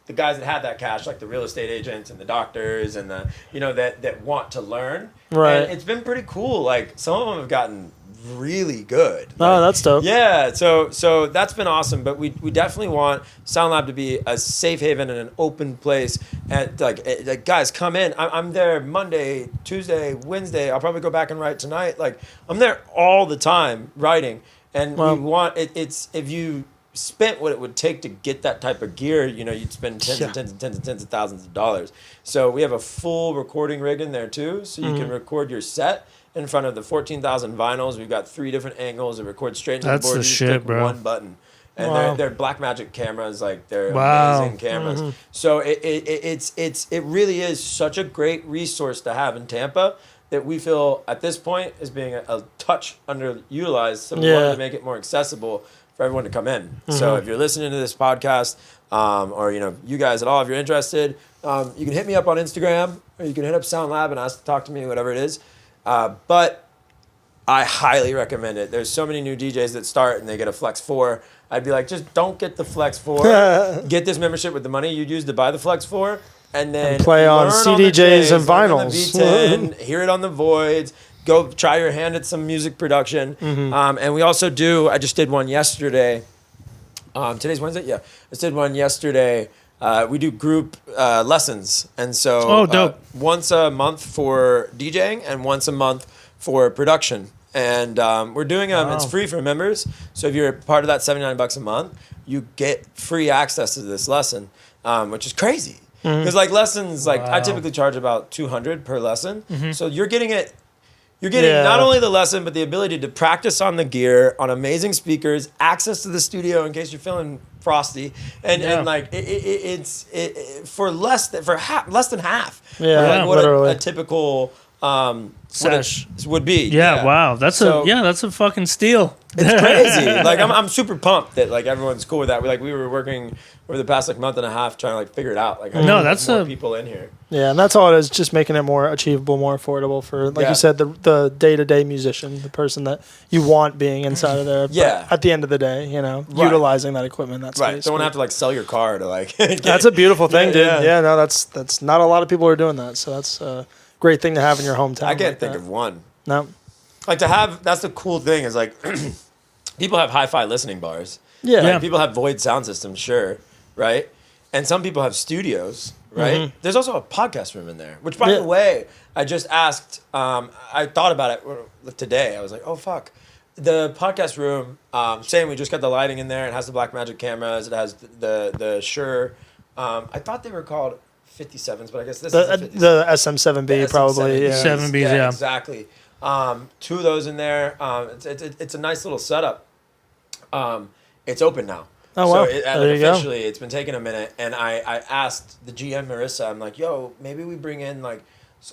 the guys that had that cash, like the real estate agents and the doctors and the that want to learn. Right. And it's been pretty cool. Like some of them have gotten really good. Oh, that's dope. Yeah, so that's been awesome. But we definitely want Sound Lab to be a safe haven and an open place. And like guys, come in. I'm there Monday, Tuesday, Wednesday. I'll probably go back and write tonight. Like I'm there all the time writing. And we want it's if you spent what it would take to get that type of gear, you'd spend tens of thousands of dollars. So we have a full recording rig in there too, so you can record your set in front of the 14,000 vinyls. We've got 3 different angles. It records straight into the board. That's the you just shit, click bro. one button. And they're Blackmagic cameras, like they're Wow. amazing cameras. So it really is such a great resource to have in Tampa that we feel at this point is being a touch underutilized. So we wanted to make it more accessible for everyone to come in. So if you're listening to this podcast, or you guys at all, if you're interested, you can hit me up on Instagram, or you can hit up Sound Lab and ask to talk to me, whatever it is. But I highly recommend it. There's so many new DJs that start and they get a Flex 4. I'd be like, just don't get the Flex 4. Get this membership with the money you'd use to buy the Flex 4, and then play on CDJs and learn on the vinyls. V10, hear it on the voids. Go try your hand at some music production. And we also do, I just did one yesterday. Today's Wednesday? Yeah. I just did one yesterday. We do group lessons. And so dope. Once a month for DJing and once a month for production. And we're doing them. It's free for members. So if you're part of that $79 a month, you get free access to this lesson, which is crazy. Because like lessons, like I typically charge about $200 per lesson. So you're getting it. You're getting not only the lesson, but the ability to practice on the gear, on amazing speakers, access to the studio in case you're feeling frosty, and like it's for less than half. Yeah, like what literally. a typical Sesh would be. Yeah, wow. That's a fucking steal. It's crazy. Like I'm super pumped that like everyone's cool with that. We were working over the past like month and a half trying to like figure it out. Like that's more people in here. Yeah, and that's all it is, just making it more achievable, more affordable for, like you said, the day-to-day musician, the person that you want being inside of there. Yeah. But at the end of the day, utilizing that equipment, that's Right. Don't want to have to like sell your car to like. That's a beautiful thing, dude. Yeah. Yeah, no, that's not a lot of people are doing that, so that's a great thing to have in your hometown. I can't think of one. No. Like to have, that's the cool thing is like people have hi-fi listening bars. Yeah. Like, people have void sound systems, sure, right? And some people have studios, right? There's also a podcast room in there, which by the way, I just asked, I thought about it today. I was like, oh, fuck. The podcast room, saying we just got the lighting in there. It has the Blackmagic cameras. It has the Shure. I thought they were called 57s, but I guess this is a 57. The SM7B probably. Yeah. 7Bs, yeah. Exactly. 2 of those in there. It's a nice little setup. It's open now. Oh, wow. So There you go. officially, it's been taking a minute, and I asked the GM Marissa. I'm like, yo, maybe we bring in like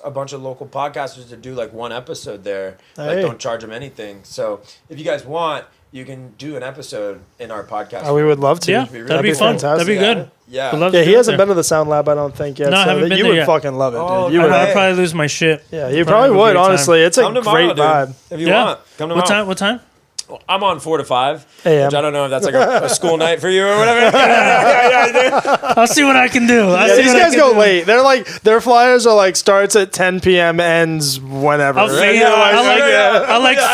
a bunch of local podcasters to do like one episode there. Like, Hey. don't charge them anything. So if you guys want, you can do an episode in our podcast. Oh, we would love to. Yeah, That'd that'd be fun. That'd be good. Yeah. Would love Yeah, to he do it hasn't there. been to the Sound Lab, I don't think yet. No, I so haven't been you there would yet. fucking love it, Oh, dude. You okay. would. I'd probably lose my shit. Yeah, you Probably probably have a would. great time. Honestly, it's a Come tomorrow, great dude. vibe. If you want, come tomorrow. What time? I'm on 4 to 5. AM. Which I don't know if that's like a school night for you or whatever. I'll see what I can do. Yeah, these guys go late. They're like their flyers are like starts at 10 p.m. ends whenever. I'll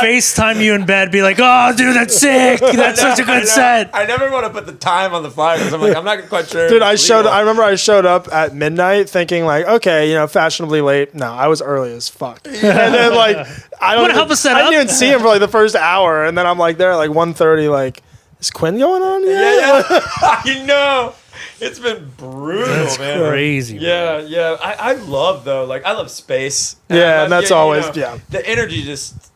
FaceTime you in bed. Be like, oh, dude, that's sick. That's such a good set. I never want to put the time on the flyer because I'm like, I'm not quite sure. Dude, if it's legal. I remember I showed up at midnight thinking like, okay, fashionably late. No, I was early as fuck. And then like, I don't Wanna help us set I didn't up? even see him for like the first hour, and then I'm like there at like 1:30. Like, is Quinn going on? Yeah. I know. It's been brutal, That's man. crazy. Yeah. I love though. Like I love space. Yeah, I love- and that's you always know, the energy just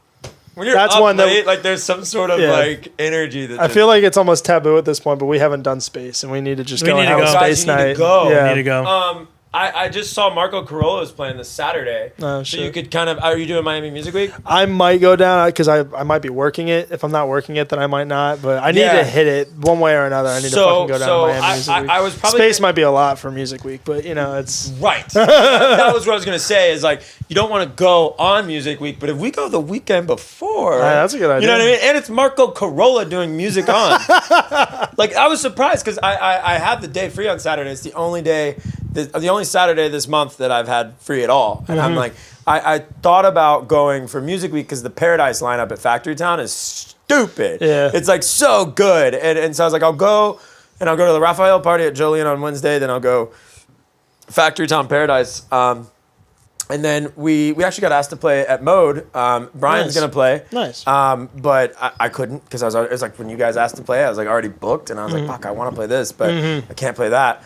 When you're That's up one that- late, like there's some sort of Yeah. like energy that I feel like it's almost taboo at this point, but we haven't done space, and we need to just We go need and to have go. a Guys, space you need to night. go. Yeah. Need to go. I just saw Marco Corolla was playing this Saturday. Oh, so shit. you could kind of. Are you doing Miami Music Week? I might go down because I might be working it. If I'm not working it, then I might not. But I need Yeah. to hit it one way or another. I need to fucking go down to Miami Music Week. I was probably Space might be a lot for Music Week, but it's right. That was what I was gonna say. Is like you don't want to go on Music Week, but if we go the weekend before, that's a good idea. You know what I mean? And it's Marco Corolla doing music on. Like I was surprised because I had the day free on Saturday. It's the only day, the only Saturday this month that I've had free at all. And I'm like, I thought about going for Music Week because the Paradise lineup at Factory Town is stupid. Yeah. It's like so good. And so I was like, I'll go to the Raphael party at Jolien on Wednesday. Then I'll go Factory Town Paradise. And then we actually got asked to play at Mode. Brian's Nice. gonna play. Nice. But I couldn't because it was like when you guys asked to play, I was like already booked, and I was like, fuck, I want to play this, but I can't play that.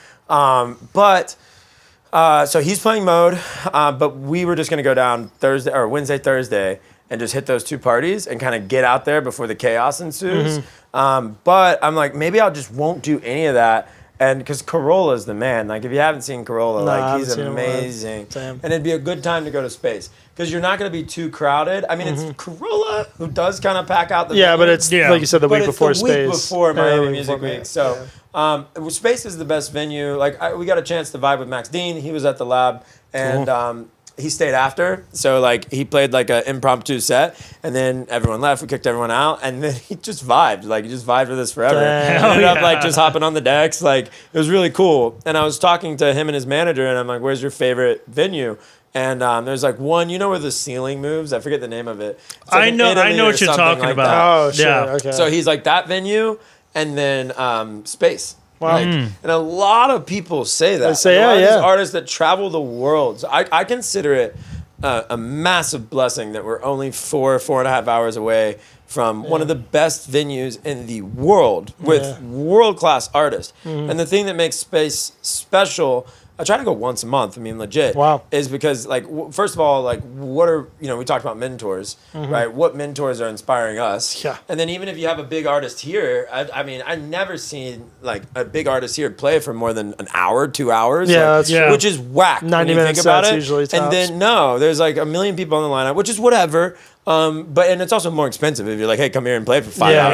So he's playing Mode, but we were just gonna go down Wednesday, Thursday, and just hit those two parties and kind of get out there before the chaos ensues. But I'm like, maybe I just won't do any of that. And because Corolla's the man, like if you haven't seen Corolla, I like haven't he's seen him live. amazing, Damn. and it'd be a good time to go to Space because you're not going to be too crowded. I mean, it's Corolla who does kind of pack out the yeah, but venue, it's Yeah. like you said, the but week it's before the Space. week before Yeah, Miami the week Music before Week. So Space is the best venue. Like we got a chance to vibe with Max Dean. He was at the lab, and he stayed after. So like he played like an impromptu set, and then everyone left. We kicked everyone out, and then he just vibed. Like he just vibed with us forever. Damn. Ended up like just hopping on the decks. Like it was really cool. And I was talking to him and his manager, and I'm like, "Where's your favorite venue?" And there's like one, you know where the ceiling moves? I forget the name of it. It's like I in know Italy or what you're something talking like about. that. Oh shit. Yeah. Okay. So he's like that venue, and then Space. Wow. Like, and a lot of people say that. They say, Like, a lot of yeah. these artists that travel the world. So I consider it a massive blessing that we're only 4.5 hours away from one of the best venues in the world with world-class artists. And the thing that makes Space special, I try to go once a month. I mean, legit. Wow. Is because, like, first of all, like, what are, we talked about mentors, right? What mentors are inspiring us? Yeah. And then even if you have a big artist here, I mean, I've never seen, like, a big artist here play for more than an hour, 2 hours. Yeah, like, that's Yeah. true. which is whack. 90 when you minute think about sets it. usually And tops. then, no, there's like a million people on the lineup, which is whatever. And it's also more expensive if you're like, hey, come here and play for 5 Yeah.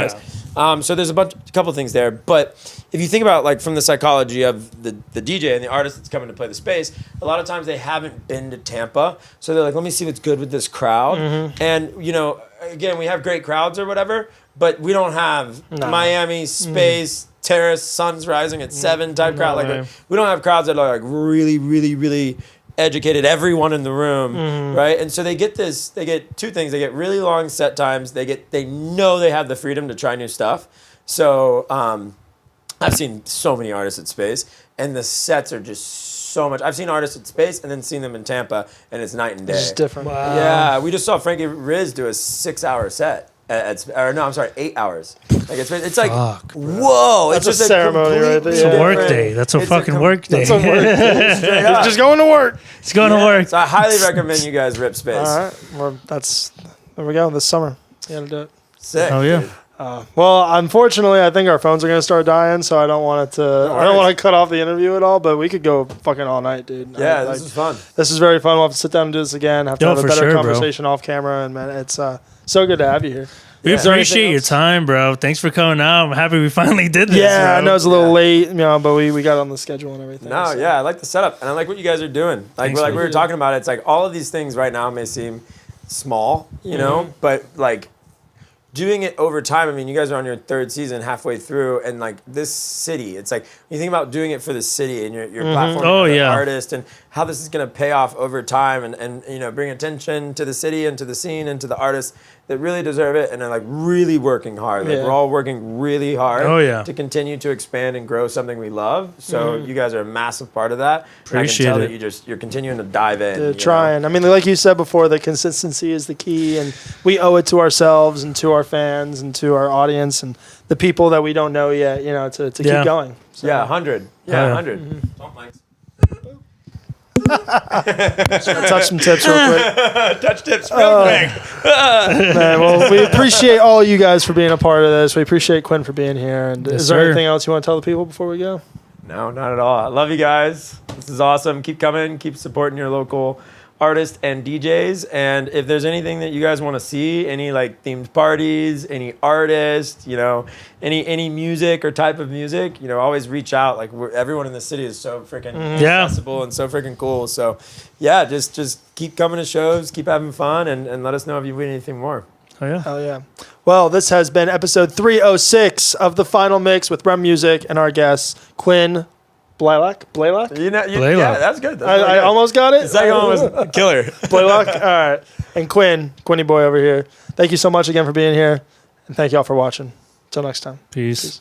hours. So there's a couple things there. But if you think about like from the psychology of the DJ and the artist that's coming to play the Space, a lot of times they haven't been to Tampa. So they're like, let me see what's good with this crowd. And, again, we have great crowds or whatever, but we don't have Miami, Space, Terrace, sun's rising at 7 type crowd. Like way. we don't have crowds that are like really, really, really educated everyone in the room, right? And so they get two things. They get really long set times. They know they have the freedom to try new stuff. So I've seen so many artists at Space, and the sets are just so much. I've seen artists at Space and then seen them in Tampa, and it's night and day. It's just different. Wow. Yeah, we just saw Frankie Riz do a 6-hour set. 8 hours. Like it's like, Fuck, whoa! That's it's a just ceremony completely right there. It's a Yeah. work different- day. That's a it's fucking work day. It's a work. Straight up. Just going to work. It's going to work. So I highly recommend you guys rip Space. All right. Well, there we go. This summer. You got to do it. Sick. Oh, yeah. dude. Well, unfortunately, I think our phones are going to start dying, so I don't want it to. I don't want to cut off the interview at all. But we could go fucking all night, dude. Yeah, Like, this is fun. this is very fun. We'll have to sit down and do this again. Have to Yo, have a for better sure, bro. conversation off camera, and man, it's so good to have you here. We Is there anything appreciate your else? time, bro. Thanks for coming out. I'm happy we finally did this. Yeah, bro. I know it's a little Yeah. late, but we got on the schedule and everything. No, so. yeah, I like the setup, and I like what you guys are doing. Like, Thanks, we man. were talking about, it's like all of these things right now may seem small, but like doing it over time. I mean, you guys are on your 3rd season, halfway through, and like this city, it's like when you think about doing it for the city and your platform Oh, as an yeah. artist, and how this is going to pay off over time, and bring attention to the city and to the scene and to the artists that really deserve it and are like really working hard. Like Yeah. we're all working really hard Oh, yeah. to continue to expand and grow something we love. So you guys are a massive part of that. Appreciate and I can it. tell that you're continuing to dive in. you know? Trying. I mean, like you said before, the consistency is the key, and we owe it to ourselves and to our fans and to our audience and the people that we don't know yet, to Yeah. keep going. So, Yeah, 100. Yeah, Oh, yeah. 100. Don't mind. Touch some tips real quick. Touch tips real quick. Man, well, we appreciate all you guys for being a part of this. We appreciate Quinn for being here. And Yes, is there sir. anything else you want to tell the people before we go? No, not at all. I love you guys. This is awesome. Keep coming. Keep supporting your local artists and DJs. And if there's anything that you guys want to see, any like themed parties, any artists, you know, any music or type of music, you know, always reach out. Like everyone in the city is so freaking Yeah. accessible and so freaking cool. So yeah, just keep coming to shows, keep having fun, and let us know if you need anything more. Oh yeah. Oh, yeah. Well, this has been episode 306 of The Final Mix with REM Music and our guest, Quinn Blalock. Blalock? Blaylock. Yeah, that's good. That's I really good. almost got it. The second one was killer. Blalock. All right. And Quinny boy over here. Thank you so much again for being here. And thank you all for watching. Until next time. Peace.